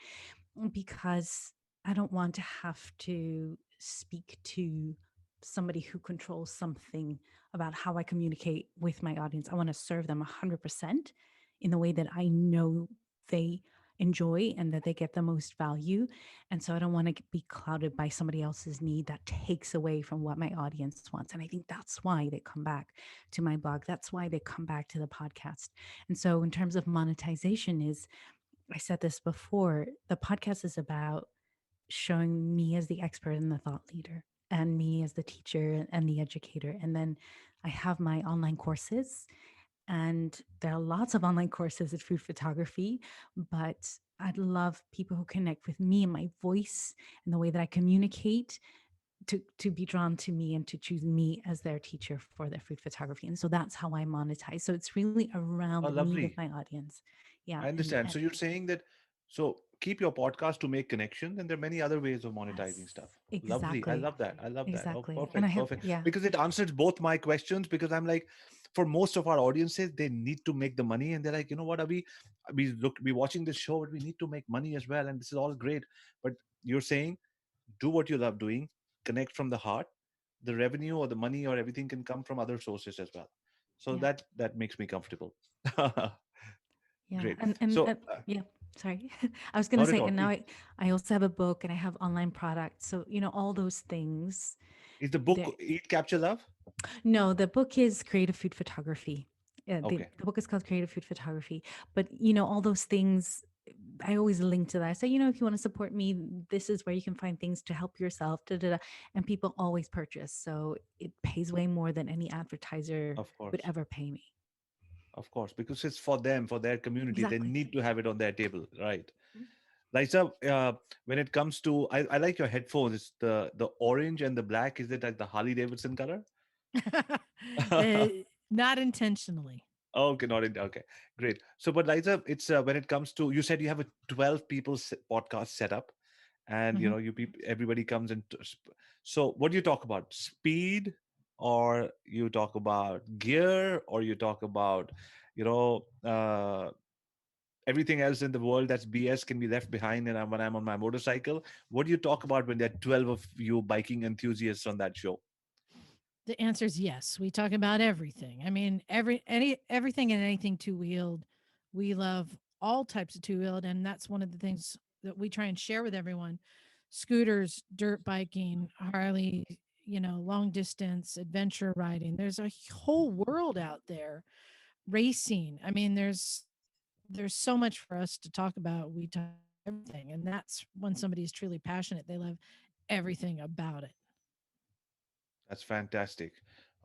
because I don't want to have to speak to somebody who controls something about how I communicate with my audience. I want to serve them 100% in the way that I know they enjoy and that they get the most value. And so I don't want to be clouded by somebody else's need that takes away from what my audience wants. And I think that's why they come back to my blog. That's why they come back to the podcast. And so in terms of monetization I said this before, the podcast is about showing me as the expert and the thought leader and me as the teacher and the educator. And then I have my online courses. And there are lots of online courses at food photography, but I'd love people who connect with me and my voice and the way that I communicate to be drawn to me and to choose me as their teacher for their food photography. And so that's how I monetize. So it's really around Oh, me with lovely. my audience. Yeah. I understand. So you're saying that, so keep your podcast to make connections, and there are many other ways of monetizing Yes, stuff. Lovely. I exactly. love that. I love that. Oh, Exactly. And I perfect. have, Perfect. yeah. Because it answers both my questions, because I'm like, for most of our audiences, they need to make the money, and they're like, you know what, we watching this show, but we need to make money as well. And this is all great. But you're saying, do what you love doing, connect from the heart. The revenue or the money or everything can come from other sources as well. So Yeah. that makes me comfortable. Yeah. Great. And So yeah, sorry. I was going to not at say, all. and now I also have a book and I have online products. So, all those things. Is the book There- Eat, Capture, Love? No, the book is Creative Food Photography. Okay. The book is called Creative Food Photography. But, all those things, I always link to that. I say, if you want to support me, this is where you can find things to help yourself. Da, da, da. And people always purchase. So it pays way more than any advertiser Of course. would ever pay me. Of course. Because it's for them, for their community. They Exactly. need to have it on their table. Right. Liza, when it comes to, I like your headphones. It's the orange and the black. Is it like the Harley Davidson color? Not intentionally. Okay, not in. Okay, great. So, but Liza, it's when it comes to, you said you have a 12 people podcast set up, and Mhm. you people, everybody comes in. So, what do you talk about? Speed, or you talk about gear, or you talk about, everything else in the world that's BS can be left behind. And when I'm on my motorcycle, what do you talk about when there are 12 of you biking enthusiasts on that show? The answer is yes. We talk about everything. I mean, everything and anything two-wheeled. We love all types of two-wheeled, and that's one of the things that we try and share with everyone. Scooters, dirt biking, Harley, long distance, adventure riding. There's a whole world out there. Racing. I mean, there's so much for us to talk about. We talk everything, and that's when somebody is truly passionate. They love everything about it. That's fantastic.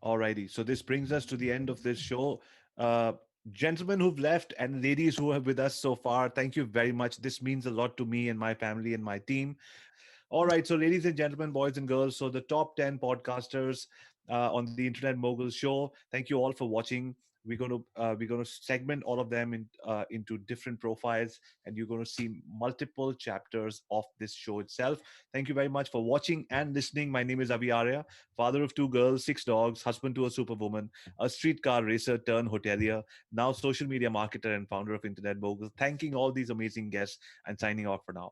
Alrighty. So this brings us to the end of this show. Uh, Gentlemen who've left and ladies who have with us so far, thank you very much. This means a lot to me and my family and my team. All right. So, ladies and gentlemen, boys and girls, so the top 10 podcasters on the Internet Mogul Show. Thank you all for watching. We're going to segment all of them into different profiles, and you're going to see multiple chapters of this show itself. Thank you very much for watching and listening. My name is Avi Arya, father of 2 girls, 6 dogs, husband to a superwoman, a streetcar racer turned hotelier, now social media marketer and founder of Internet Mogul. Thanking all these amazing guests and signing off for now.